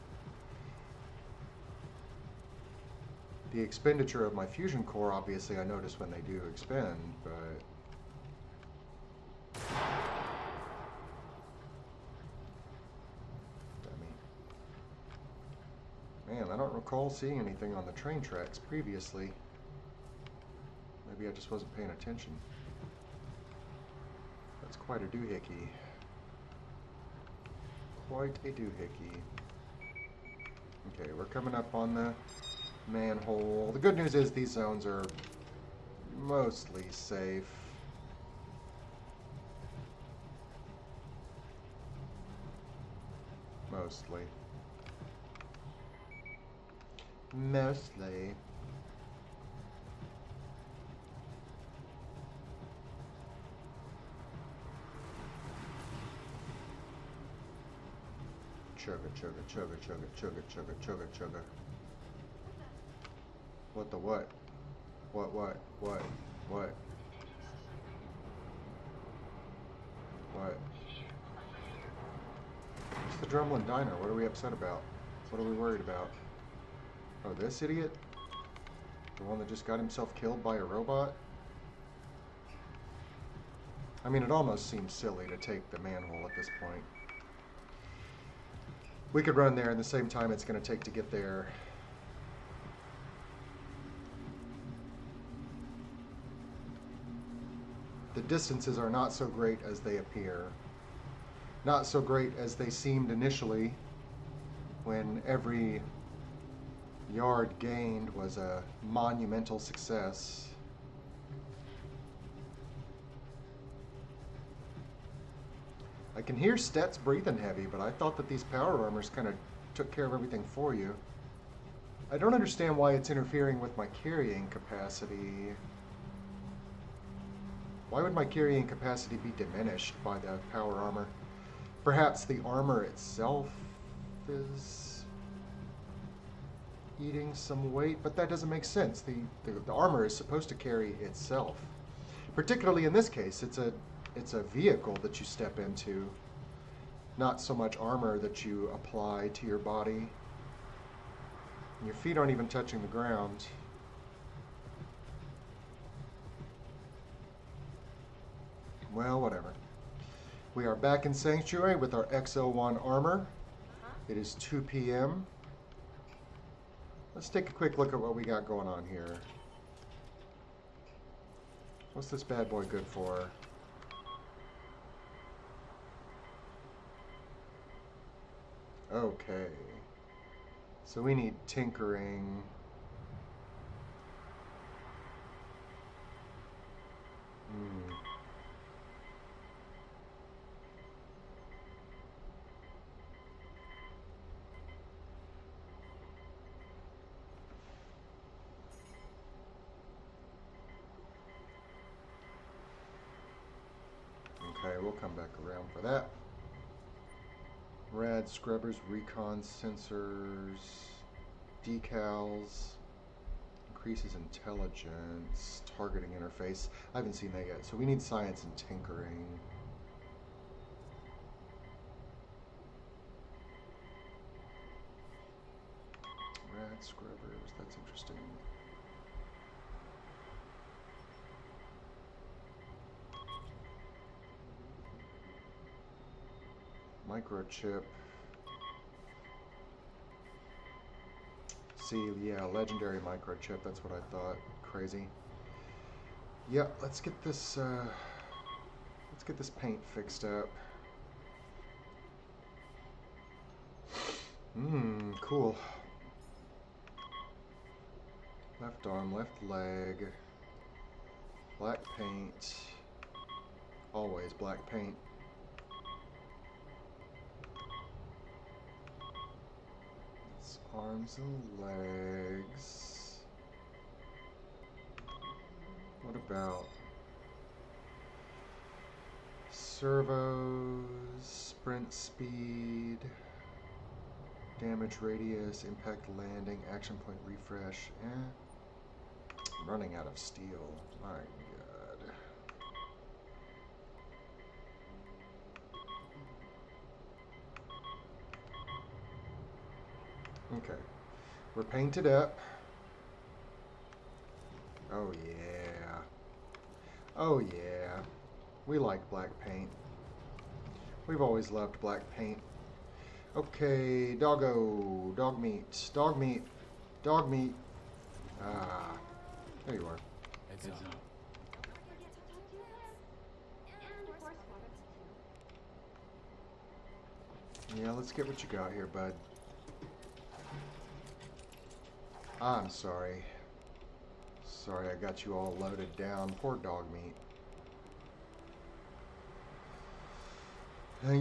the expenditure of my fusion core. Obviously, I notice when they do expend, but man, I don't recall seeing anything on the train tracks previously. Maybe I just wasn't paying attention. That's quite a doohickey. Quite a doohickey. Okay, we're coming up on the manhole. The good news is these zones are mostly safe. Mostly. Mostly. Chugga, chugga, chugga, chugga, chugga, chugga, chugga, chugga. What the what? What? What? What? It's the Drumlin Diner. What are we upset about? What are we worried about? Oh, this idiot? The one that just got himself killed by a robot? I mean, it almost seems silly to take the manhole at this point. We could run there in the same time it's going to take to get there. The distances are not so great as they appear. Not so great as they seemed initially when every yard gained was a monumental success. I can hear Stet's breathing heavy, but I thought that these power armors kind of took care of everything for you. I don't understand why it's interfering with my carrying capacity. Why would my carrying capacity be diminished by the power armor? Perhaps the armor itself is eating some weight, but that doesn't make sense. The armor is supposed to carry itself. Particularly in this case, it's a vehicle that you step into, not so much armor that you apply to your body. Your feet aren't even touching the ground. Well, whatever. We are back in Sanctuary with our XO1 armor. It is 2 p.m. Let's take a quick look at what we got going on here. What's this bad boy good for? Okay. So we need tinkering. Okay, we'll come back around for that. Rad scrubbers, recon sensors, decals, increases intelligence, targeting interface. I haven't seen that yet, so we need science and tinkering. Rad scrubbers, that's interesting. Microchip. See, yeah, legendary microchip. That's what I thought. Crazy. Yeah, let's get this paint fixed up. Cool. Left arm, left leg. Black paint. Always black paint. Arms and legs. What about servos, sprint speed, damage radius, impact landing, action point refresh? I'm running out of steel. My God. Okay, we're painted up. Oh yeah. Oh yeah. We like black paint. We've always loved black paint. Okay, doggo. Dog meat. Dog meat. Dog meat. Ah. There you are. Heads up. Yeah, let's get what you got here, bud. I'm sorry. Sorry I got you all loaded down. Poor dog meat.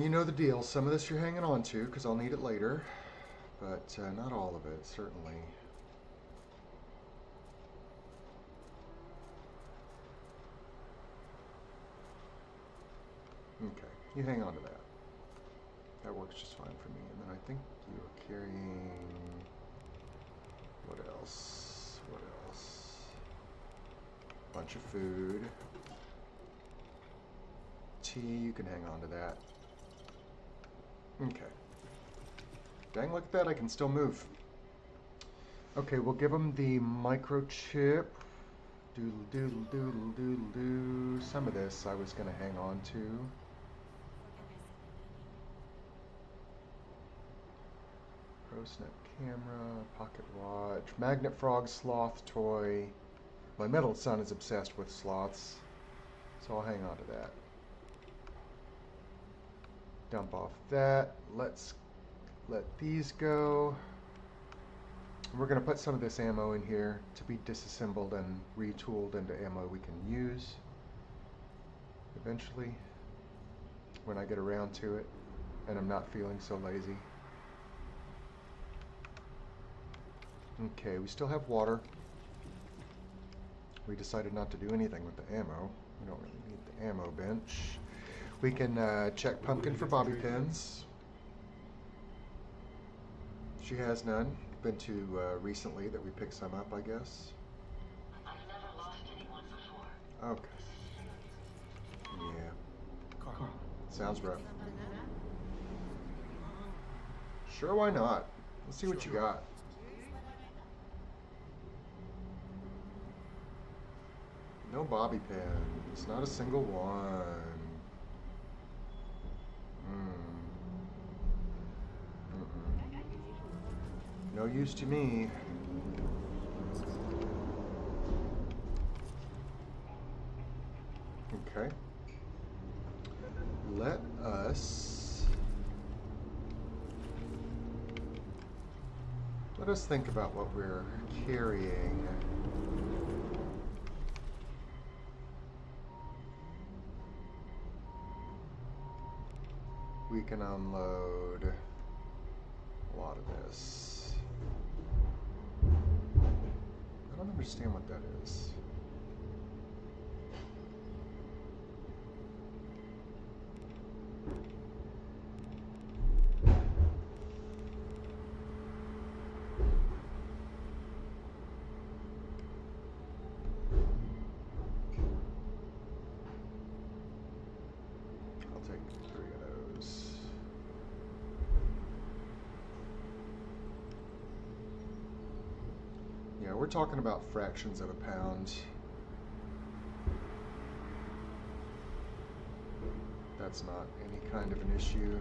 You know the deal. Some of this you're hanging on to, because I'll need it later. But not all of it, certainly. Okay, you hang on to that. That works just fine for me. And then I think you are carrying... What else? What else? Bunch of food. Tea, you can hang on to that. Okay. Dang, look at that, I can still move. Okay, we'll give them the microchip. Doodle doodle doodle doodle doo. Some of this I was going to hang on to. ProSnap camera, pocket watch, magnet frog sloth toy. My middle son is obsessed with sloths, so I'll hang on to that. Dump off that. Let's let these go. We're going to put some of this ammo in here to be disassembled and retooled into ammo we can use eventually when I get around to it and I'm not feeling so lazy. Okay, we still have water. We decided not to do anything with the ammo. We don't really need the ammo bench. We can check Pumpkin for bobby pins. She has none. Been to recently that we picked some up, I guess. I've never lost anyone before. Okay. Yeah. Carl. Sounds rough. Sure, why not? Let's see what you got. No bobby pins. Not a single one. No use to me. Okay. Let us think about what we're carrying. We can unload a lot of this. I don't understand what that is. I'll take 3 of those. Yeah, we're talking about fractions of a pound. That's not any kind of an issue.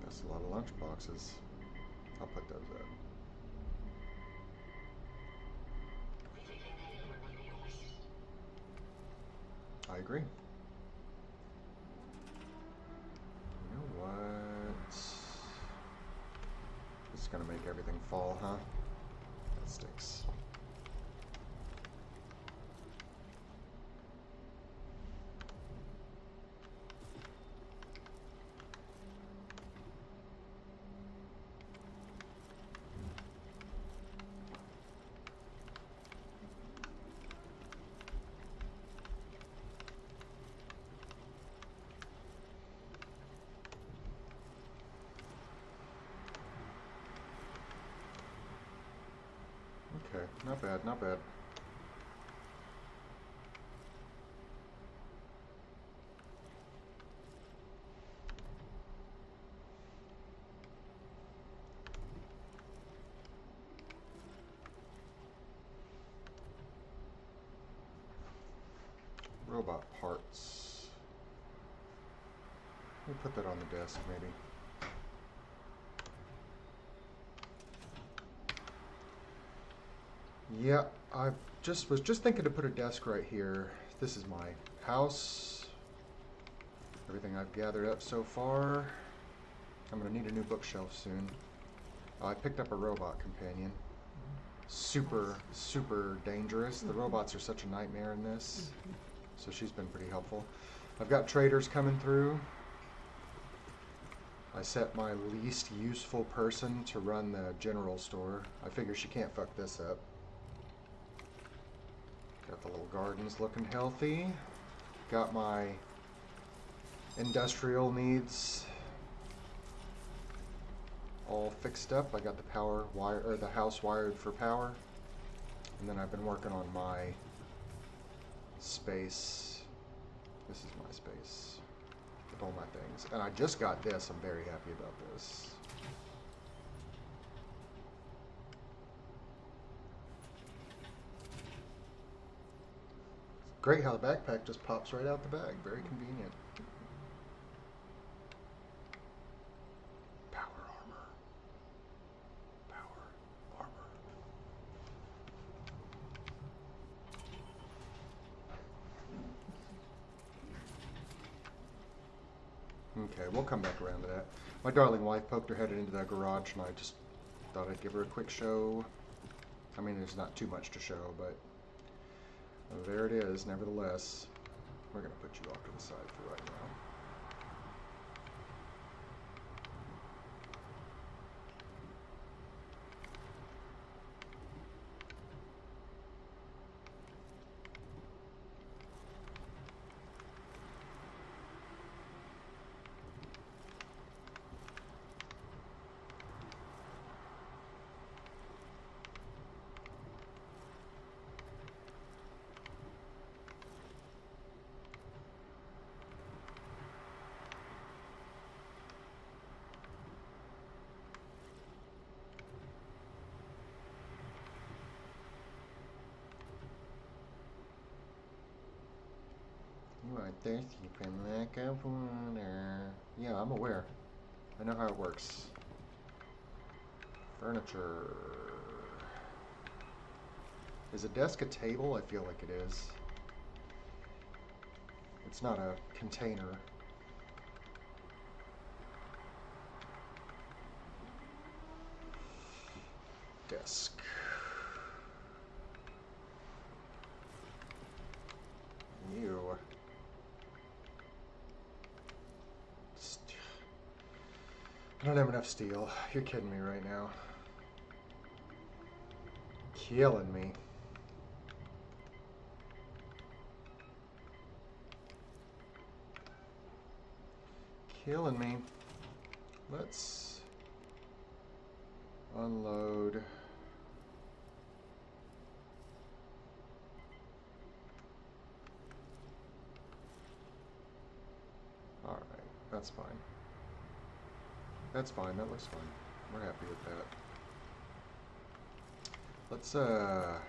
That's a lot of lunch boxes. I'll put those up. I agree. You know what? This is gonna make everything fall, huh? That stinks. Okay, not bad, not bad. Robot parts. Let me put that on the desk, maybe. Yeah, I was just thinking to put a desk right here. This is my house. Everything I've gathered up so far. I'm gonna need a new bookshelf soon. I picked up a robot companion. Super, super dangerous. The robots are such a nightmare in this. So she's been pretty helpful. I've got traders coming through. I set my least useful person to run the general store. I figure she can't fuck this up. Got the little gardens looking healthy. Got my industrial needs all fixed up. I got the power wire, or the house wired for power. And then I've been working on my space. This is my space with all my things. And I just got this. I'm very happy about this. Great how the backpack just pops right out the bag. Very convenient. Power armor. Power armor. Okay, we'll come back around to that. My darling wife poked her head into that garage and I just Thought I'd give her a quick show. I mean, there's not too much to show, but there it is, nevertheless. We're going to put you off to the side for right now. You are thirsty for lack of water. Yeah, I'm aware. I know how it works. Furniture. Is a desk a table? I feel like it is. It's not a container. Desk. You. I don't have enough steel. You're kidding me right now. Killing me. Killing me. Let's unload. Alright, that's fine. That's fine, that looks fine. We're happy with that. Let's, how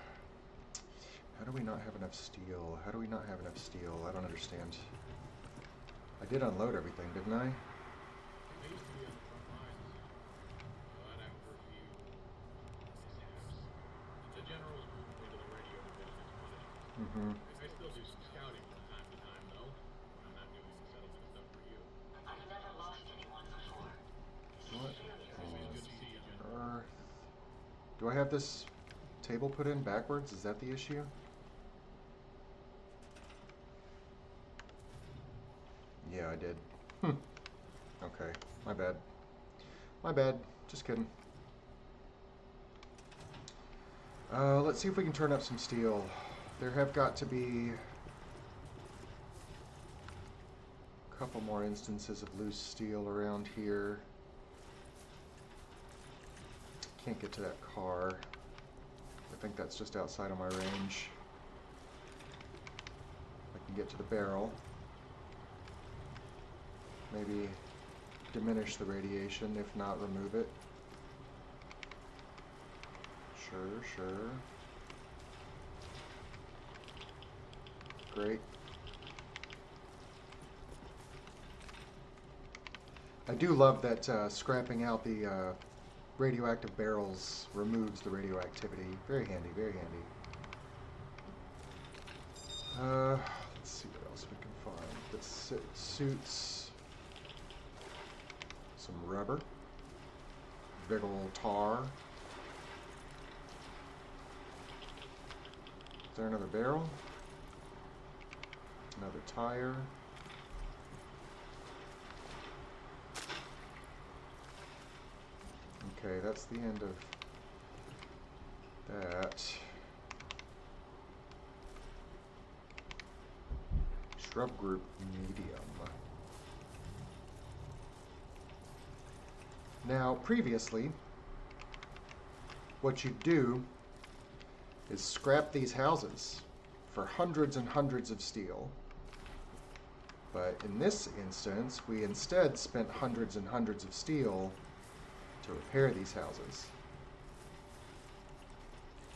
do we not have enough steel? How do we not have enough steel? I don't understand. I did unload everything, didn't I? They used to be on the front lines, but after a few mishaps, the generals moved me to the radio division as punishment. I still do some scouting from time to time, though, when I'm not doing some settlement stuff for you. I've never lost anyone before. What? Always good to see you, General. Earth. Do I have this table put in backwards? Is that the issue? Yeah, I did. Okay, my bad. My bad. Just kidding. Let's see if we can turn up some steel. There have got to be a couple more instances of loose steel around here. Can't get to that car. I think that's just outside of my range. I can get to the barrel. Maybe diminish the radiation, if not remove it. Sure, sure. Great. I do love that scrapping out the radioactive barrels removes the radioactivity. Very handy, very handy. Let's see what else we can find. The suits. Some rubber. Big old tar. Is there another barrel? Another tire. Okay, that's the end of that. Shrub group medium. Now, previously, what you do is scrap these houses for hundreds and hundreds of steel. But in this instance, we instead spent hundreds and hundreds of steel to repair these houses.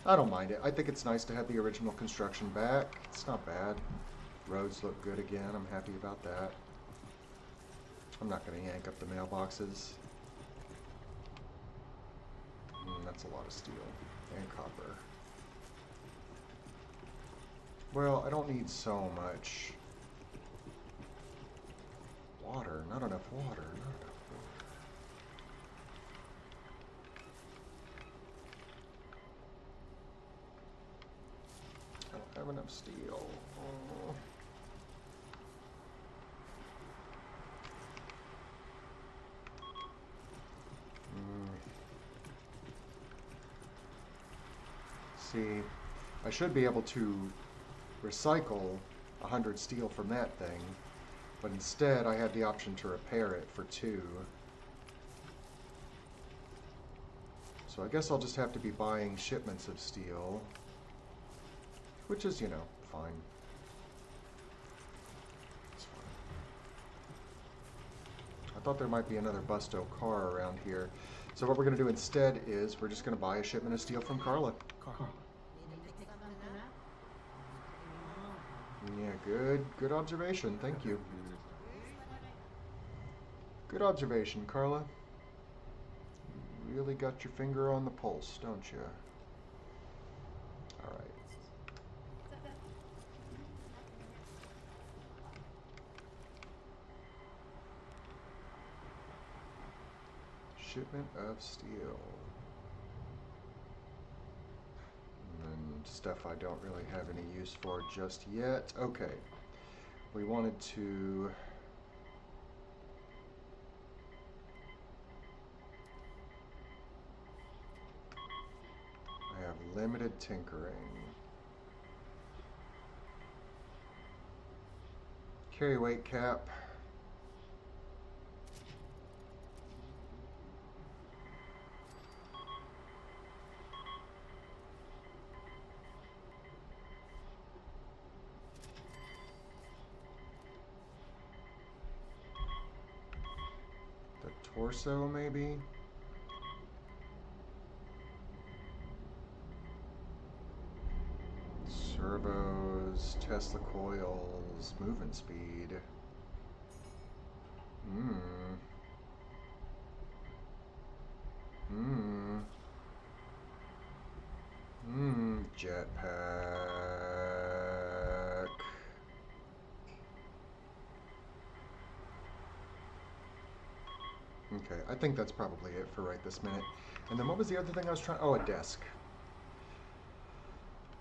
I don't mind it. I think it's nice to have the original construction back. It's not bad. Roads look good again. I'm happy about that. I'm not going to yank up the mailboxes. That's a lot of steel and copper. Well, I don't need so much water. Not enough water. Not enough have enough steel. Oh. See, I should be able to recycle 100 steel from that thing, but instead I had the option to repair it for 2. So I guess I'll just have to be buying shipments of steel, which is, you know, fine. It's fine. I thought there might be another Busto car around here. So what we're going to do instead is we're just going to buy a shipment of steel from Carla. Yeah, good observation. Thank you. Good observation, Carla. You really got your finger on the pulse, don't you? All right. Shipment of steel. And stuff I don't really have any use for just yet. Okay. We wanted to... I have limited tinkering. Carry weight cap. The torso, maybe? Servos, Tesla coils, movement speed. Jetpack. Okay, I think that's probably it for right this minute. And then what was the other thing I was trying? Oh, a desk.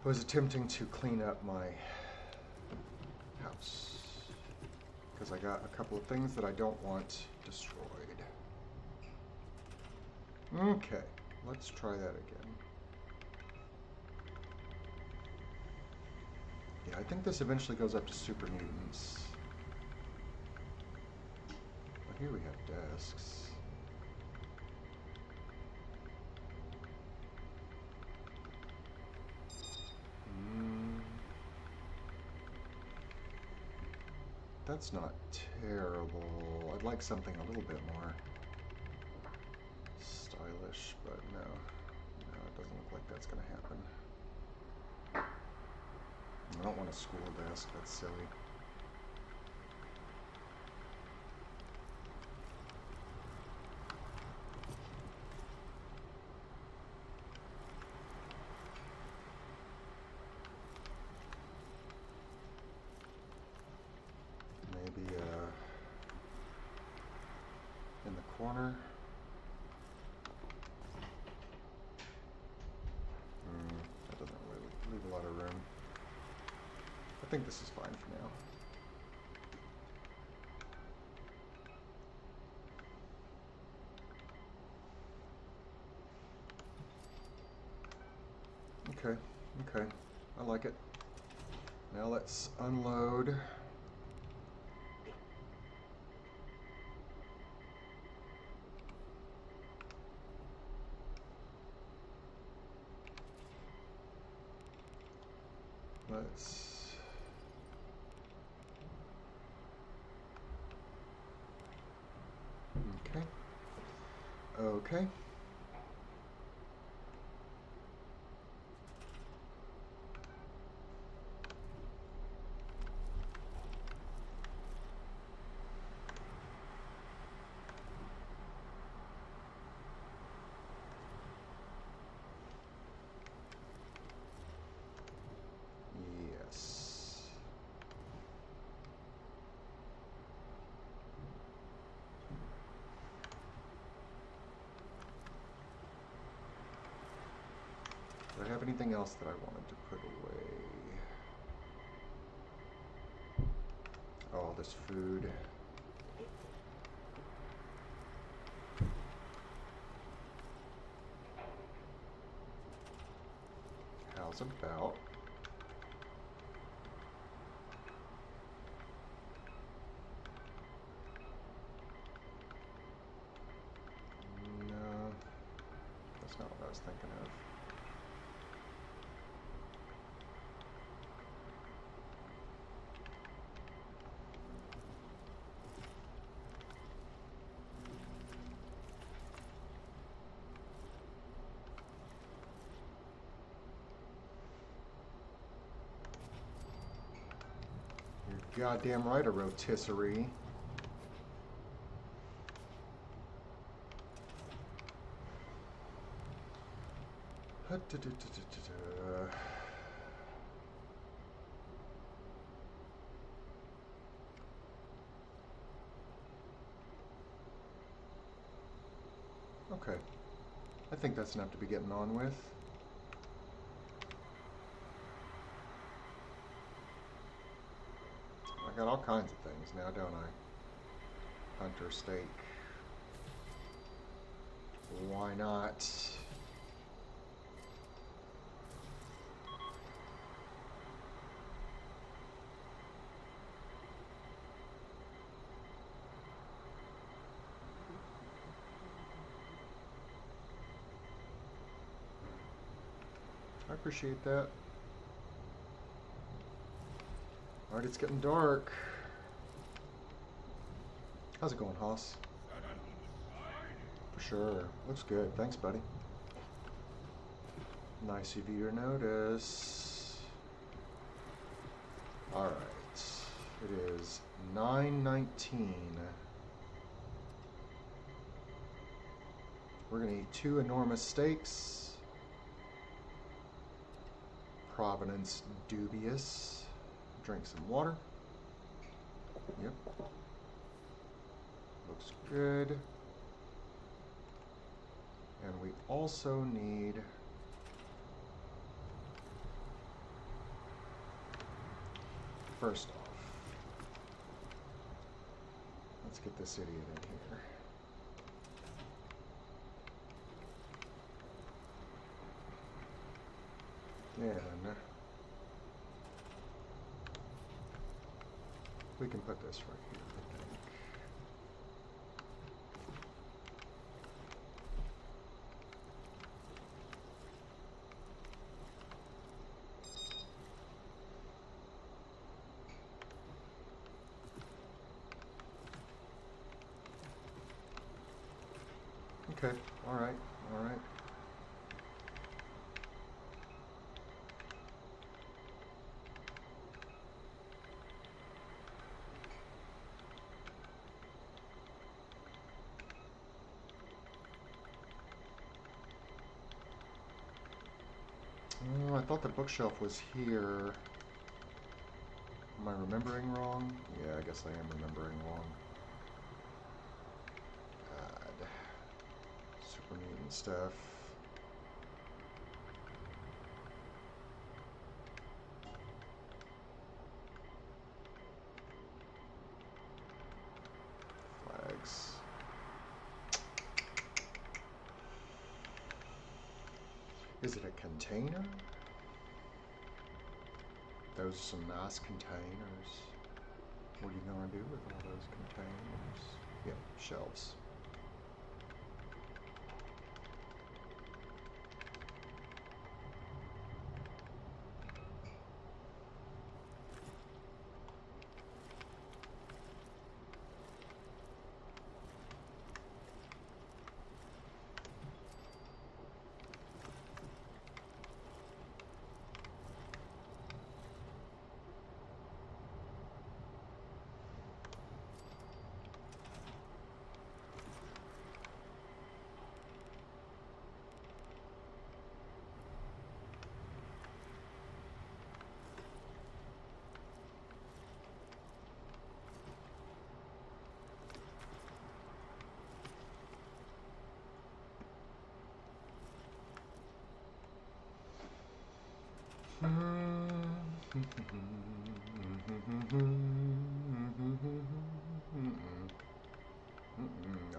I was attempting to clean up my house because I got a couple of things that I don't want destroyed. Okay, let's try that again. Yeah, I think this eventually goes up to super mutants. But here we have desks. That's not terrible. I'd like something a little bit more stylish, but no. No, it doesn't look like that's going to happen. I don't want a school desk. That's silly. Maybe in the corner. That doesn't really leave a lot of room. I think this is fine for now. Okay, okay. I like it. Now let's unload. Let's... Okay. Okay. Yes. Do I have anything else that I wanted to put away? All this food. How's about no, that's not what I was thinking of. You're goddamn right, a rotisserie. Okay, I think that's enough to be getting on with. I got all kinds of things now, don't I? Hunter steak. Why not? I appreciate that. Alright, it's getting dark. How's it going, Hoss? For sure. Looks good. Thanks, buddy. Nice of you to notice. Alright. It is 9:19. We're going to eat 2 enormous steaks. Provenance dubious. Drink some water. Yep. Looks good. And we also need first off, let's get this idiot in here. Then we can put this right here, I think. Okay, all right, all right. Oh, I thought the bookshelf was here. Am I remembering wrong? Yeah, I guess I am remembering wrong. God. Super mutant stuff. Flags. Is it a container? Those are some nice containers. What are you gonna do with all those containers? Yeah, shelves.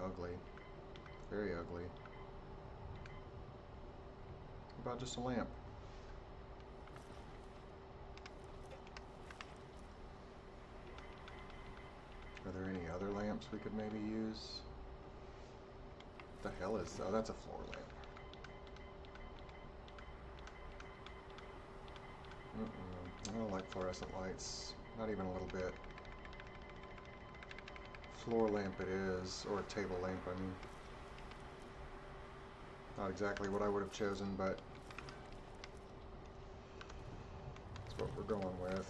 ugly. Very ugly. How about just a lamp? Are there any other lamps we could maybe use? What the hell is... Oh, that's a floor lamp. I don't like fluorescent lights. Not even a little bit. Floor lamp it is, or a table lamp, I mean. Not exactly what I would have chosen, but that's what we're going with.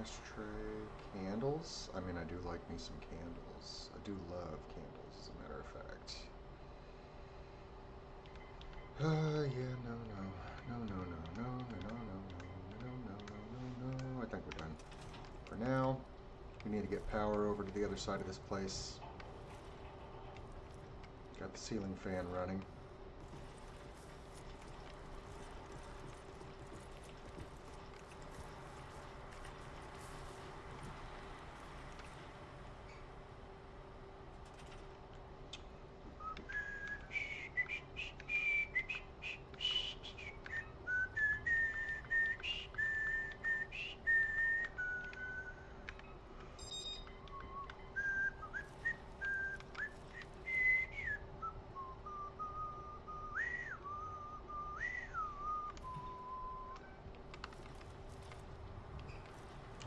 Ashtray, candles. I mean, I do like me some candles. I do love candles, as a matter of fact. Yeah, no. I think we're done. For now, we need to get power over to the other side of this place. Got the ceiling fan running.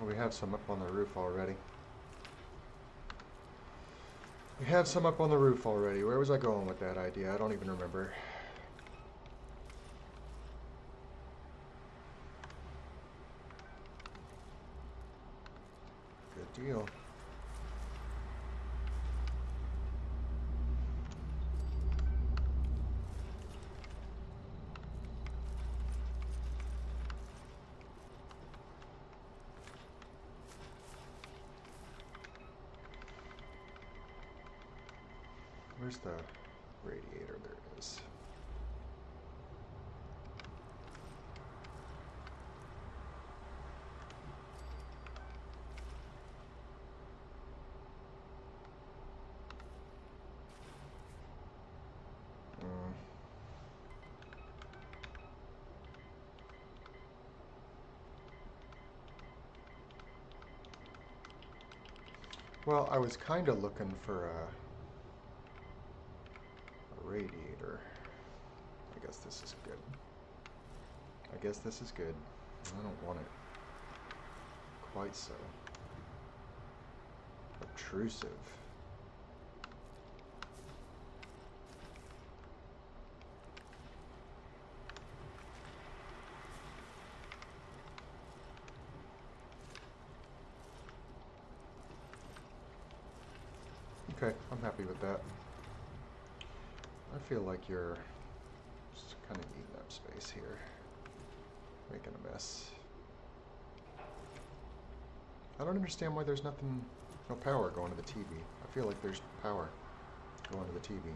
We have some up on the roof already. Where was I going with that idea? I don't even remember. Good deal. Where's the radiator? There it is. Well, I was kind of looking for a radiator. I guess this is good. I don't want it quite so obtrusive. Okay, I'm happy with that. I feel like you're just kind of eating up space here, making a mess. I don't understand why there's no power going to the TV. I feel like there's power going to the TV.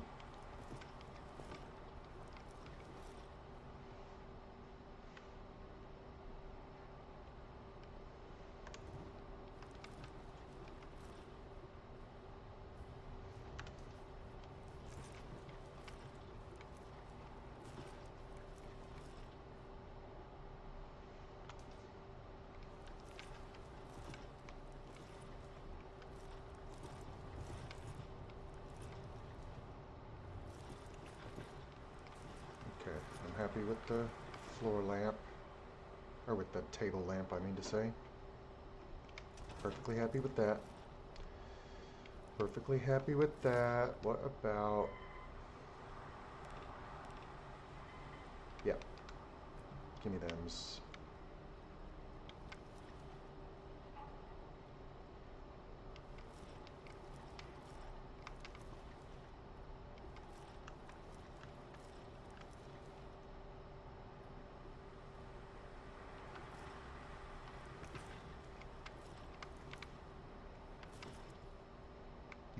I'm happy with the floor lamp, or with the table lamp, I mean to say. Perfectly happy with that. Perfectly happy with that. What about... Yep. Give me thems.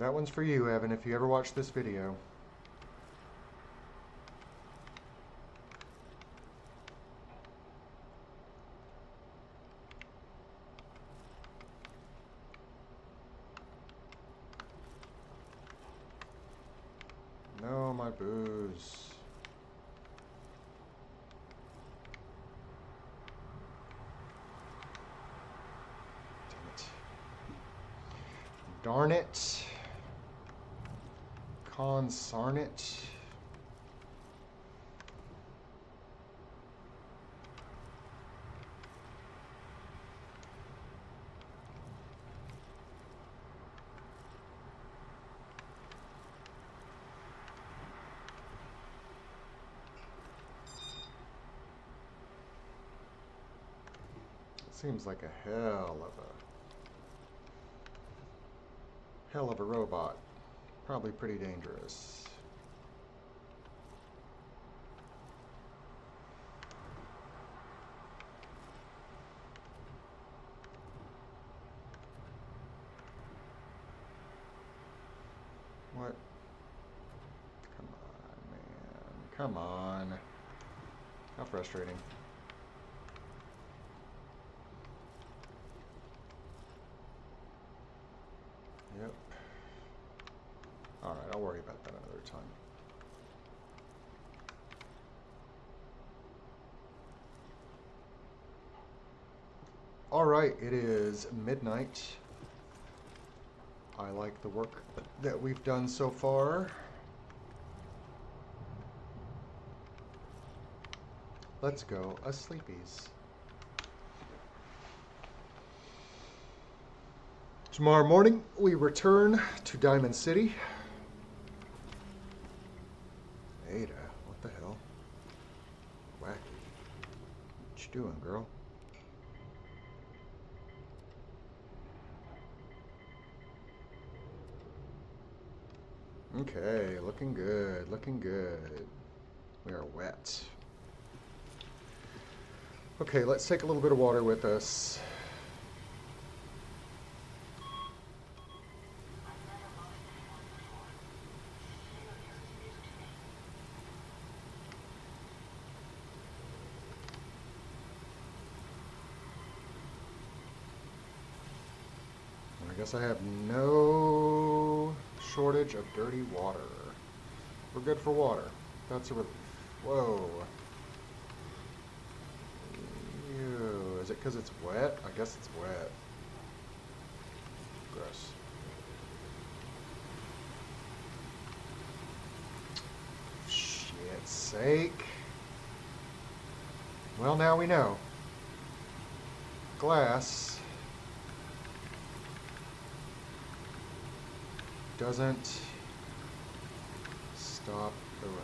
That one's for you, Evan, if you ever watch this video. No, my booze. Darn it. Consarn it. Seems like a hell of a robot. Probably pretty dangerous. What? Come on, man. Come on. How frustrating. Yep. Alright, I'll worry about that another time. Alright, it is midnight. I like the work that we've done so far. Let's go a sleepies. Tomorrow morning, we return to Diamond City. Ada, what the hell? Wacky. What you doing, girl? Okay, looking good, looking good. We are wet. Okay, let's take a little bit of water with us. I guess I have no shortage of dirty water. We're good for water. That's a relief. Whoa. Ew. Is it because it's wet? I guess it's wet. Gross. Shit's sake. Well, now we know. Glass doesn't stop the rain.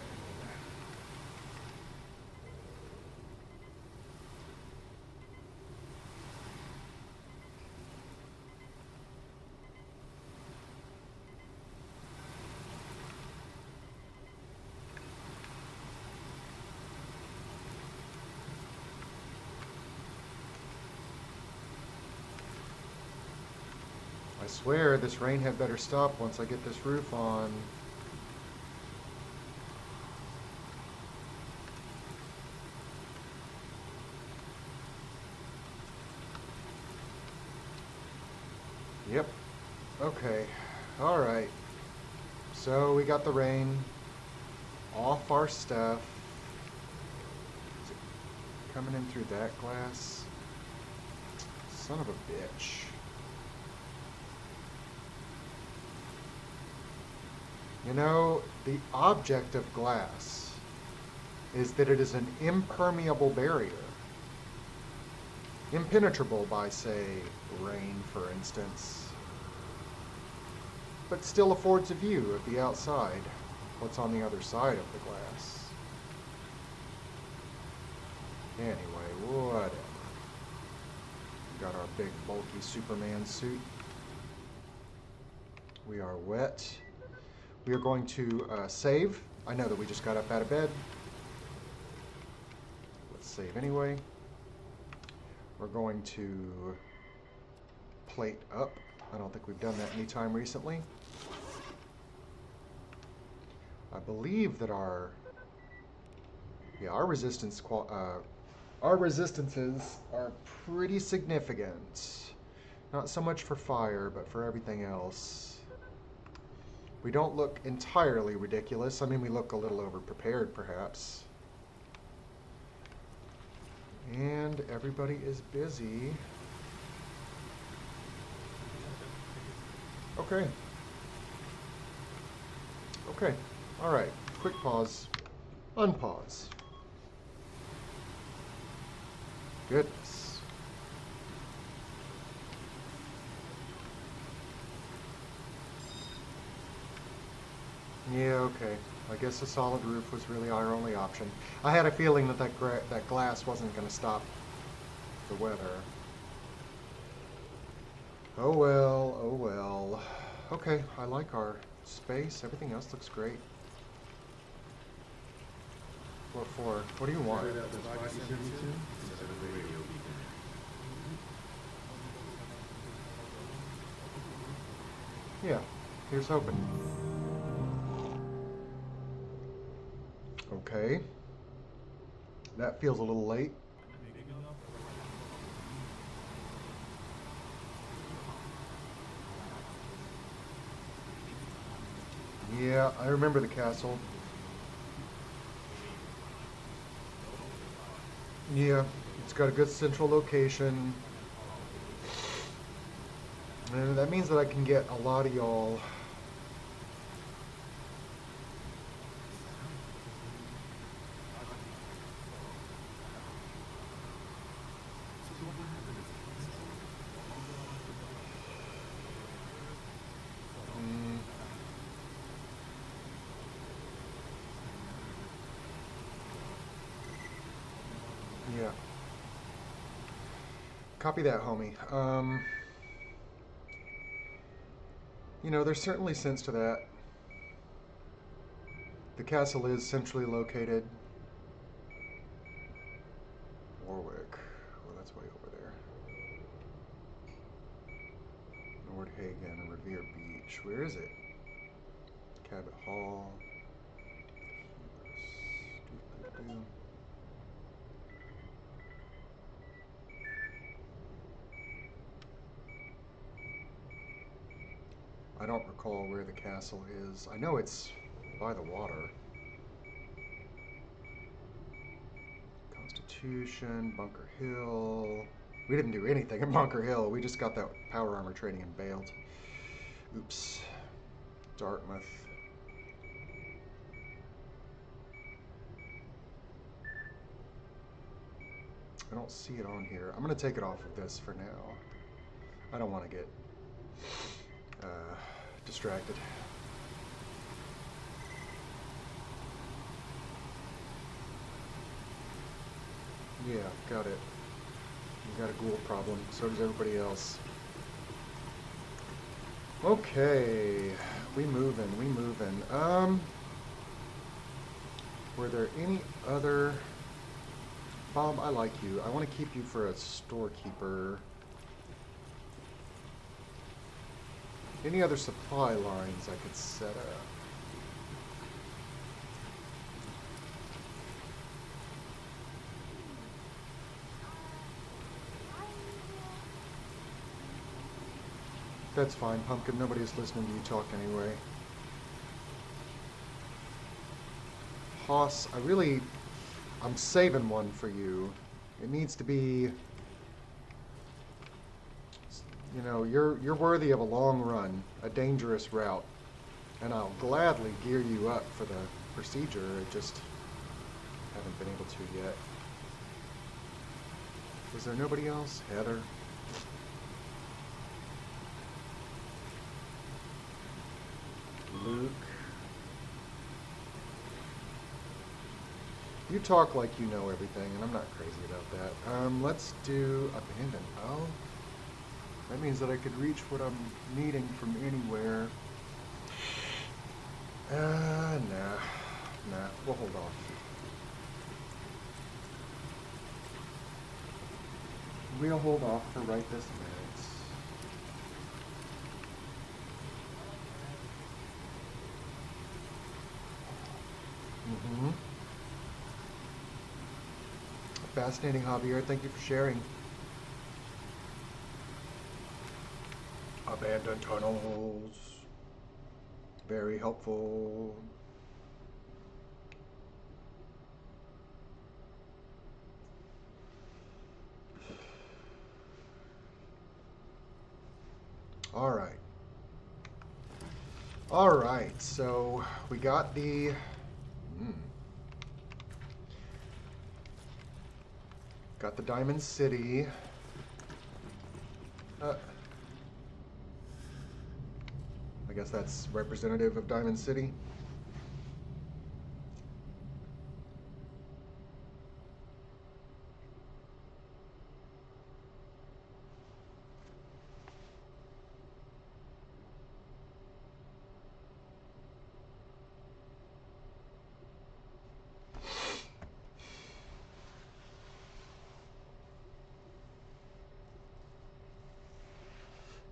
I swear this rain had better stop once I get this roof on. Yep. Okay. Alright. So we got the rain off our stuff. Is it coming in through that glass? Son of a bitch. You know, the object of glass is that it is an impermeable barrier. Impenetrable by, say, rain, for instance. But still affords a view of the outside, what's on the other side of the glass. Anyway, whatever. Got our big, bulky Superman suit. We are wet. We are going to save. I know that we just got up out of bed. Let's save anyway. We're going to plate up. I don't think we've done that anytime recently. I believe that our our resistances are pretty significant. Not so much for fire, but for everything else. We don't look entirely ridiculous. I mean, we look a little over-prepared, perhaps. And everybody is busy. Okay. Okay. All right. Quick pause. Unpause. Goodness. Yeah, okay. I guess a solid roof was really our only option. I had a feeling that that glass wasn't going to stop the weather. Oh well, oh well. Okay, I like our space. Everything else looks great. What for? What do you want? Yeah, here's hoping. Okay. That feels a little late. Yeah, I remember the castle. Yeah, it's got a good central location. And that means that I can get a lot of y'all. Yeah. Copy that, homie. You know, there's certainly sense to that. The castle is centrally located. Warwick. Well, that's way over there. Nordhagen, Revere Beach. Where is it? Cabot Hall. I don't recall where the castle is. I know it's by the water. Constitution, Bunker Hill. We didn't do anything in Bunker Hill. We just got that power armor training and bailed. Oops. Dartmouth. I don't see it on here. I'm going to take it off of this for now. I don't want to get distracted. Yeah, got it. You got a ghoul problem. So does everybody else. Okay. We moving, we moving. Were there any other... Bob, I like you. I want to keep you for a storekeeper. Any other supply lines I could set up? That's fine, Pumpkin. Nobody's listening to you talk anyway. Hoss, I'm saving one for you. It needs to be... You know, you're worthy of a long run, a dangerous route, and I'll gladly gear you up for the procedure. I just haven't been able to yet. Is there nobody else? Heather? Luke? You talk like you know everything, and I'm not crazy about that. Let's do abandon. Oh. That means that I could reach what I'm needing from anywhere. Nah, we'll hold off. We'll hold off for right this minute. Mm-hmm. Fascinating, Javier. Thank you for sharing. Abandoned tunnels. Very helpful. All right. All right. So we got the. Got the Diamond City. I guess that's representative of Diamond City.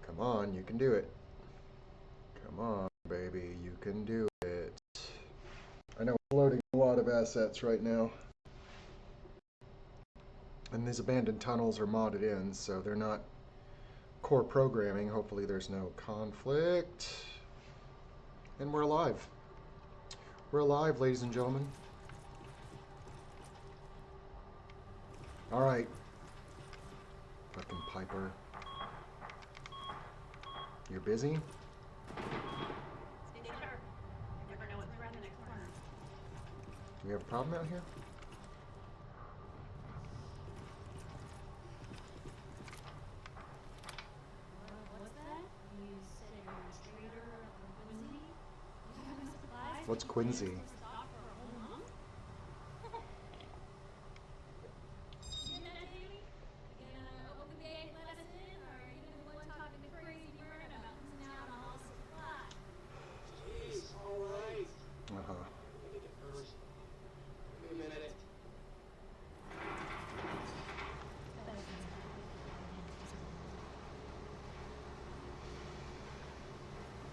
Come on, you can do it. Come on, baby, you can do it. I know we're loading a lot of assets right now. And these abandoned tunnels are modded in, so they're not core programming. Hopefully there's no conflict. And we're alive. We're alive, ladies and gentlemen. All right. Fucking Piper. You're busy? Stay sharp. You never know what's around the next corner. Do we have a problem out here? What's that? You said you're a trader from Quincy? You have any supplies? What's Quincy? Stock for a whole month? You hear that, Davey? You gonna open the gate and let us in, or are you gonna be the one talking to crazy Myrna about losing out on all supplies? Jeez, alright. Uh-huh. Take it first. Give me a minute.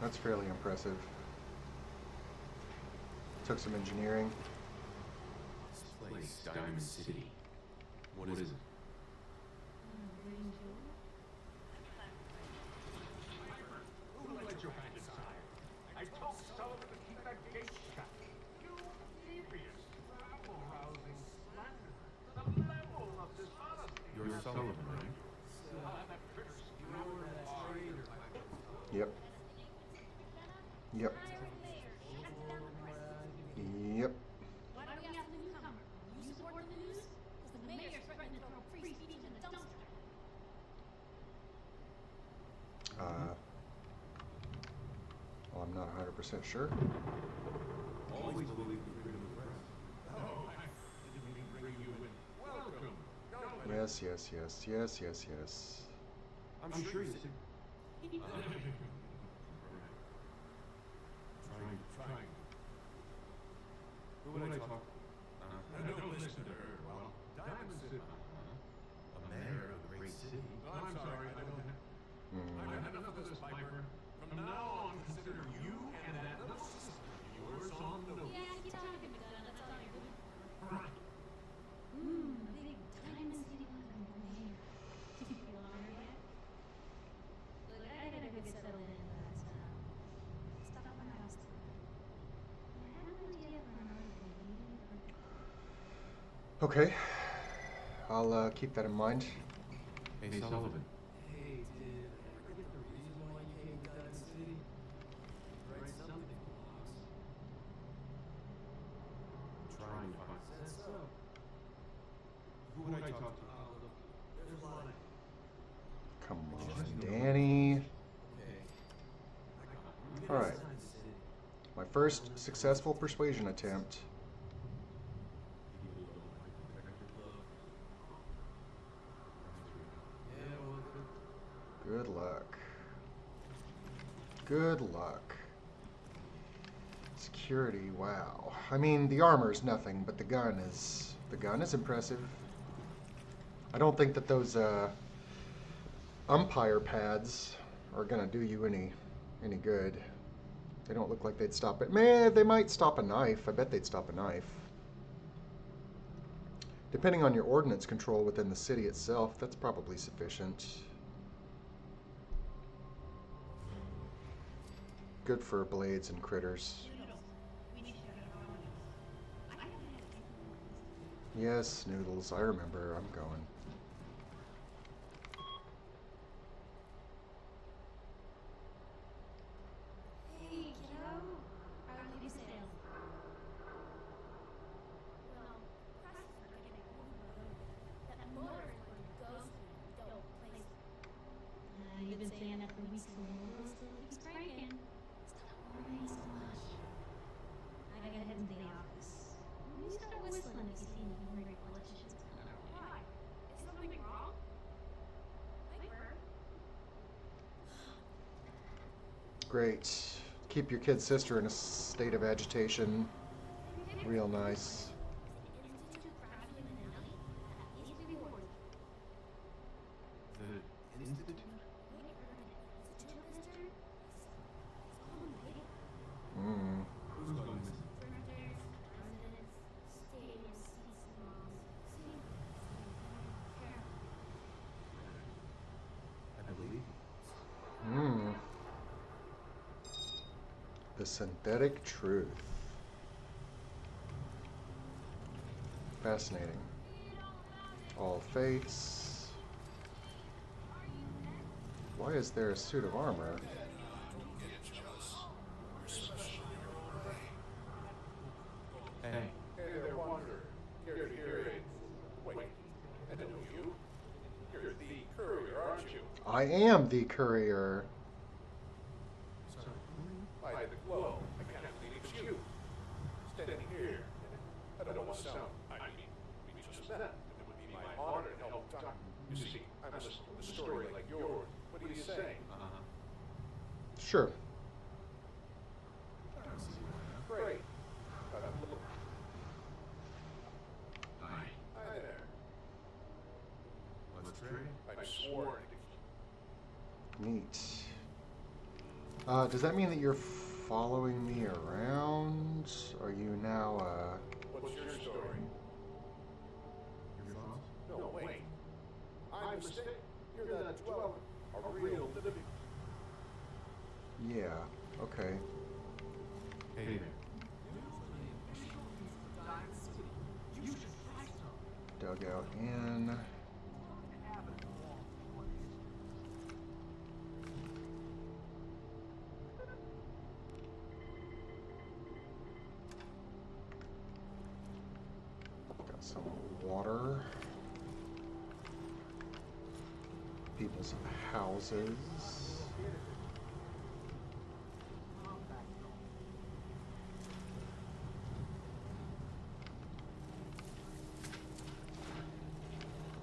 That's fairly impressive. Took some engineering. This place, Diamond City. What is it? Who let your hand inside? I told Sullivan to keep that gate shut. You devious, rabble-rousing slander. The level of dishonesty. You're Sullivan, right? Yep. Yep. Yep. Why do we have the newcomer? You support the news? Because the mayor's threatening to throw free speech in the dumpster. Well, I'm not 100% sure. Always believed in freedom of the press. Oh, I didn't mean to bring you in. Welcome. Yes, yes, yes, yes, yes, yes. I'm sure you see. Trying. Who would I talk? Don't listen to her. Well, Diamond City. A mayor of a great city. I'm sorry, I don't have. I've had enough of this, Piper. From now on, consider you and that little sister of yours on notice. Yeah, keep talking, McDonough. That's all you're good. Right. A big Diamond City welcome from the mayor. Do you feel honored yet? Look, I gotta go get settled in, but stop by my house too. I have an idea for an article maybe for Okay. I'll keep that in mind. Hey, Sullivan. Hey, did I ever get the reason why you came to Diamond City? Write something, boss. Trying to find. Says so. Who would I talk to? Look, there's a lot of. Come on, Danny. Okay. All right. My first successful persuasion attempt. Yeah, well, Good luck. Good luck. Security, wow. I mean, the armor's nothing, but the gun is impressive. I don't think that those umpire pads are gonna do you any good. They don't look like they'd stop it. Man, they might stop a knife. I bet they'd stop a knife. Depending on your ordnance control within the city itself, that's probably sufficient. Good for blades and critters. Yes, Noodles, I remember. I'm going. Hey, kiddo. How are you sailing? Well, prices are getting overloaded. That motor is going to go through and don't place it. You've been saying that for weeks and the motor still keeps cranking. Stop worrying so much. I gotta head into the office. You start whistling if you see any great politicians coming our way. Why? Is something wrong? Piper? Great. Keep your kid sister in a state of agitation. Real nice. Institute grab you in the night? At least reward you. The Institute? You ain't heard of the Institute, mister? It's all in the paper. Mm. Who's going missing? Printers, residents, stadium seats and moms. See? Careful. I believe. Mm. The synthetic truth. Fascinating. All fates. Why is there a suit of armor? Hey. Hey there, Wanderer. Here to hear it. Wait, I don't know you. You're the courier, aren't you? I am the courier. Sorry. By the glow, I can't believe it's you. Standing here. I don't want to sound, I mean, we just met. It would be my honor to help Doc. You see, I'm listening to a story like yours. What do you say? Sure. Great. Look. Hi. Hi there. Let's trade. I swore to Neat. Does that mean that you're following me around? Are you now, What's your story? Your thoughts? No, wait. I'm mistaken. You're that dweller. A real living. Yeah, okay. Hey there. Dugout in. Got some water. People's houses.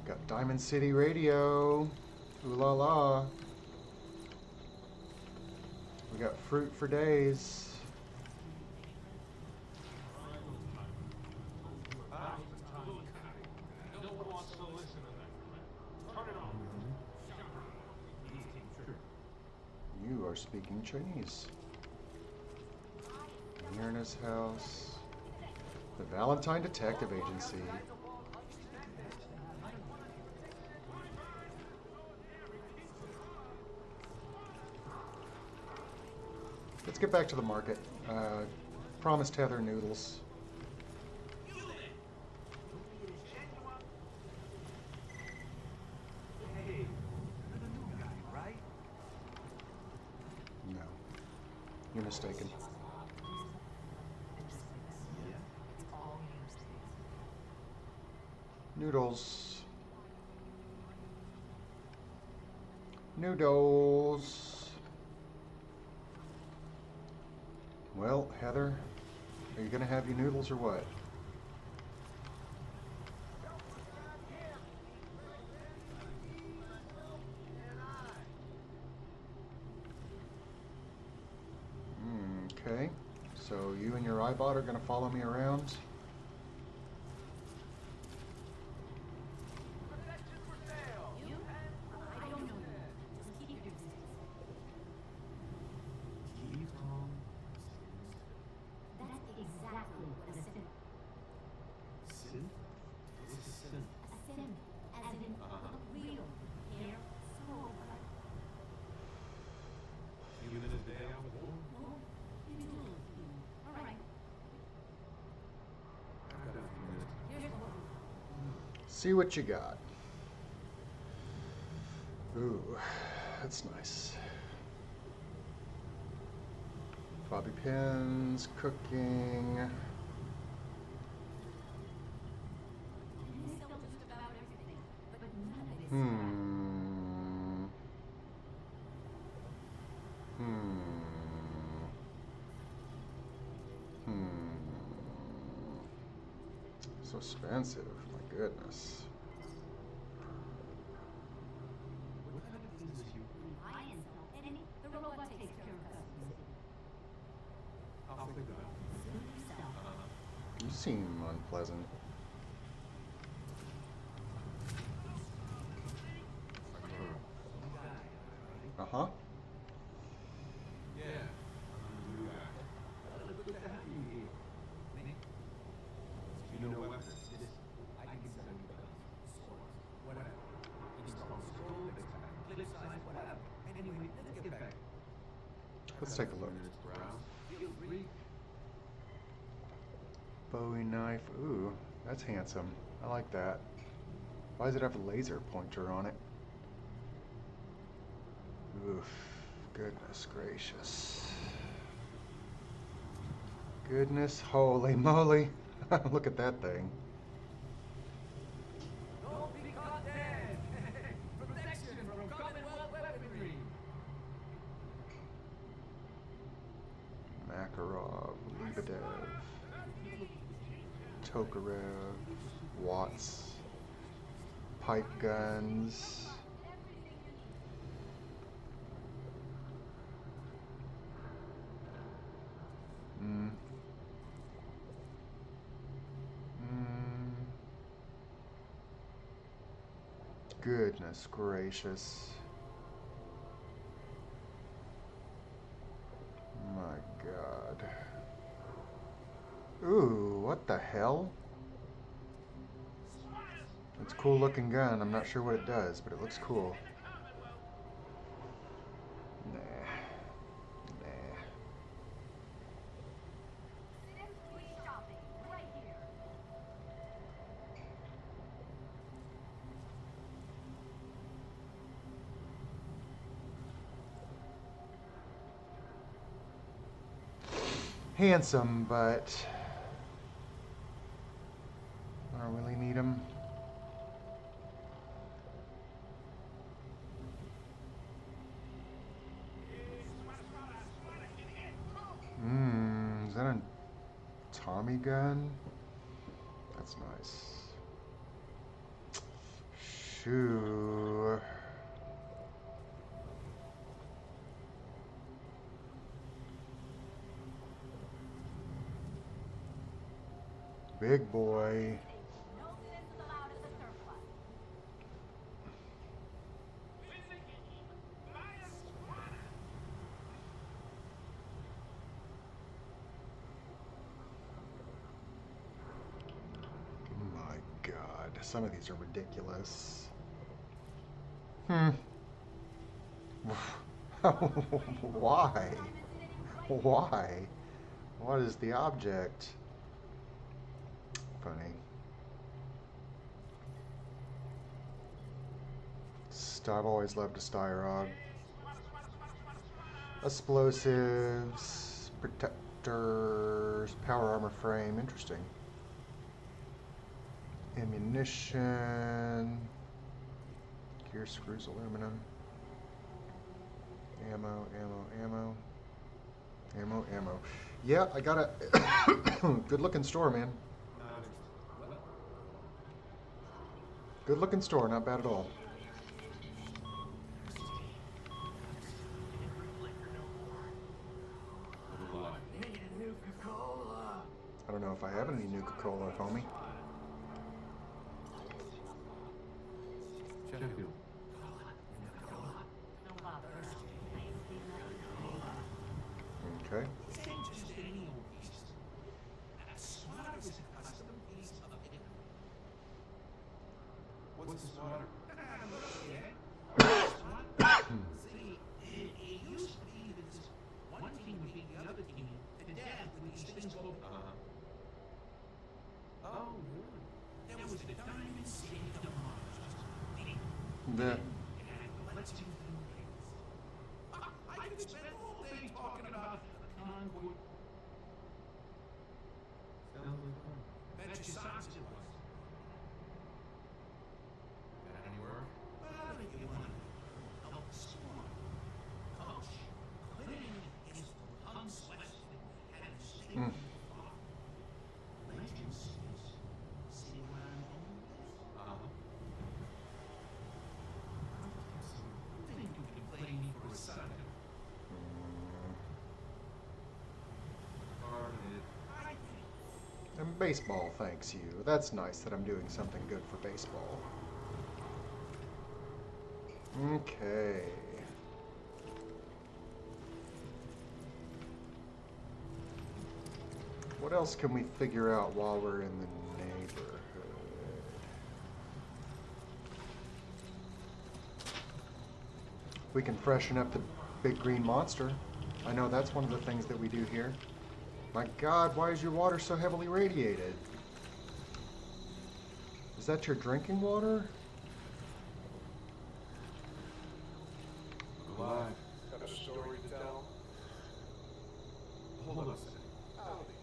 Got Diamond City Radio. Ooh la la. We got fruit for days. No one wants to listen to that. Turn it off. You are speaking Chinese. Myrna's house. The Valentine Detective Agency. Let's get back to the market. Promised Heather noodles. No. You're mistaken. Noodles. Noodles. Well, Heather, are you gonna have your noodles or what? Okay. So you and your iBot are gonna follow me around? You? I don't know you. Just keep your distance. Keep calm. See what you got. Ooh, that's nice. Bobby pins, cooking. Hmm. Hmm. Hmm. So expensive, my goodness. What kind of things is you? The robot takes care of customers. I'll figure it out. You seem unpleasant. Uh-huh. Yeah, I'm the new guy. Good to have you here. Nick, you know weapons. Listen, I can sell you guns, swords, whatever. Install strobe, expand clip size, whatever. Anyway, let's get back. Let's take a look. Feel free. Bowie knife. Ooh, that's handsome. I like that. Why does it have a laser pointer on it? Oof. Goodness gracious. Goodness holy moly. Look at that thing. Don't be caught dead! Protection from Commonwealth weaponry! Makarov, Lebedev, Tokarev, Watts, pipe guns. Mm. Mm. Goodness gracious. My God. Ooh, what the hell? It's a cool looking gun. I'm not sure what it does, but it looks cool. Nah. Nah. Handsome, but I don't really need him. Is that a Tommy gun? That's nice. Shoo. Big boy. My God, some of these are ridiculous. Why? Why? What is the object? Funny. I've always loved a Styrog. Explosives, protectors, power armor frame. Interesting. Ammunition, gear screws, aluminum, ammo, ammo. Yeah, I got a good looking store, man. Good looking store, not bad at all. I don't know if I have any Nuka-Cola, homie. Sheffield. Okay. What's the sweater? See, it used to be that this one team would beat the other team to death with these things called. Oh, really? There was a diamond state The, and let's do things. I could spend all day talking about convoy. Sounds like fun. Bet your socks it was. Got any work? Well, if you want to help the squad. Coach, cleaning is unsweated and mm, stinking far. Legend says, see where I'm going with this? Uh-huh. I think you can play me for a second. Carbonated. I think. and baseball, thanks you. That's nice that I'm doing something good for baseball. Okay. What else can we figure out while we're in the neighborhood? We can freshen up the big green monster. I know that's one of the things that we do here. My God, why is your water so heavily radiated? Is that your drinking water? Alive. Got a story to tell? Hold on a second. Howdy.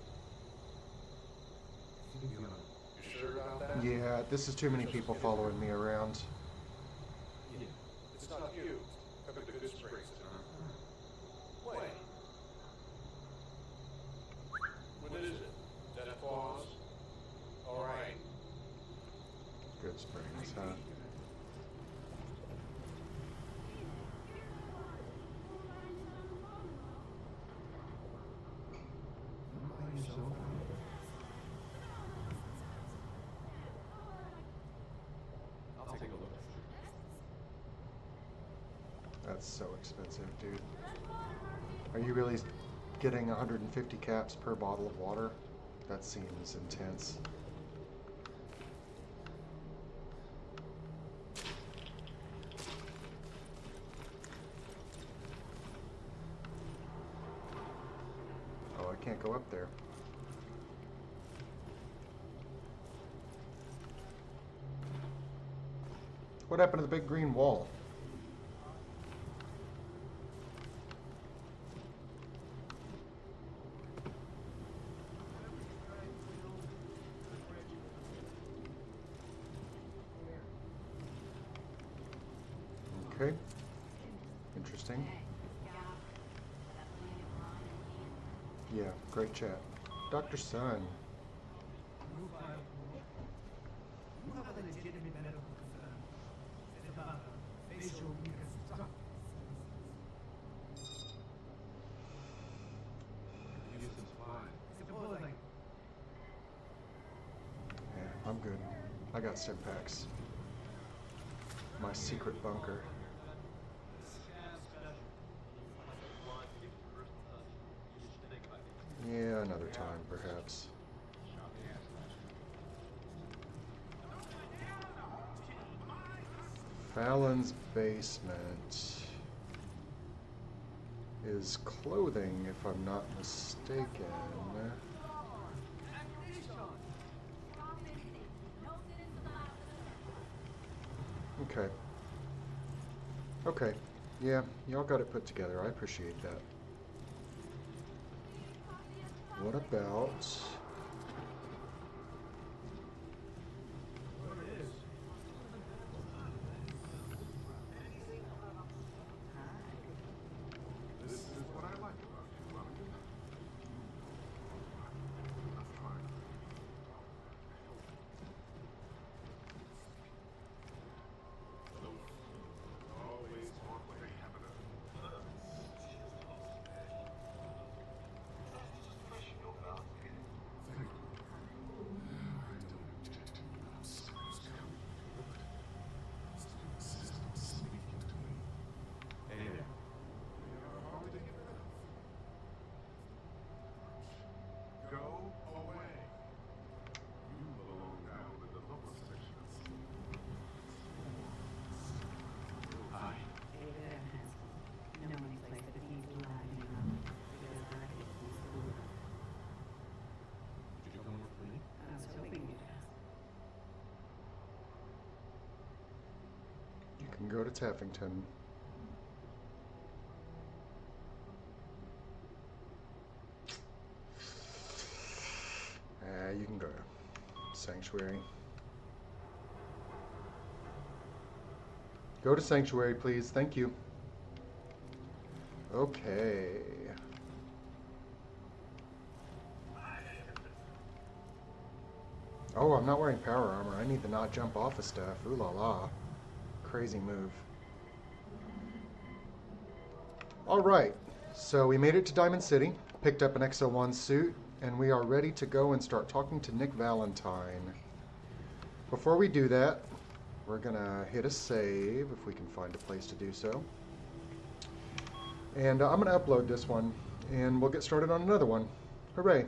You You sure about that? Yeah, this is too many people following me around. yeah. It's not you. Come to Good Springs. Wait. What is it? Dead claws? All right. Good Springs, huh? By yourself. I'll take a look. That's so expensive, dude. Are you really getting 150 caps per bottle of water? That seems intense. Oh, I can't go up there. What happened to the big green wall? Okay. Interesting. Yeah, great chat. Dr. Sun. You have a legitimate medical concern. It's about a facial reconstruction. Use the supply. Supposing Yeah, I'm good. I got stim packs. My secret bunker. Yeah, another time, perhaps. Fallon's basement is clothing, if I'm not mistaken. Okay. Okay. Yeah, y'all got it put together. I appreciate that. What about... This is what I like about you, Monica. That's fine. Always want what they have enough. Fresh, no value. can go to Taffington. You can go to Sanctuary. Go to Sanctuary, please. Thank you. Okay. Oh, I'm not wearing power armor. I need to not jump off of stuff. Ooh la la. Crazy move. Alright, so we made it to Diamond City, picked up an XO1 suit, and we are ready to go and start talking to Nick Valentine. Before we do that, we're gonna hit a save, if we can find a place to do so. And I'm gonna upload this one, and we'll get started on another one. Hooray!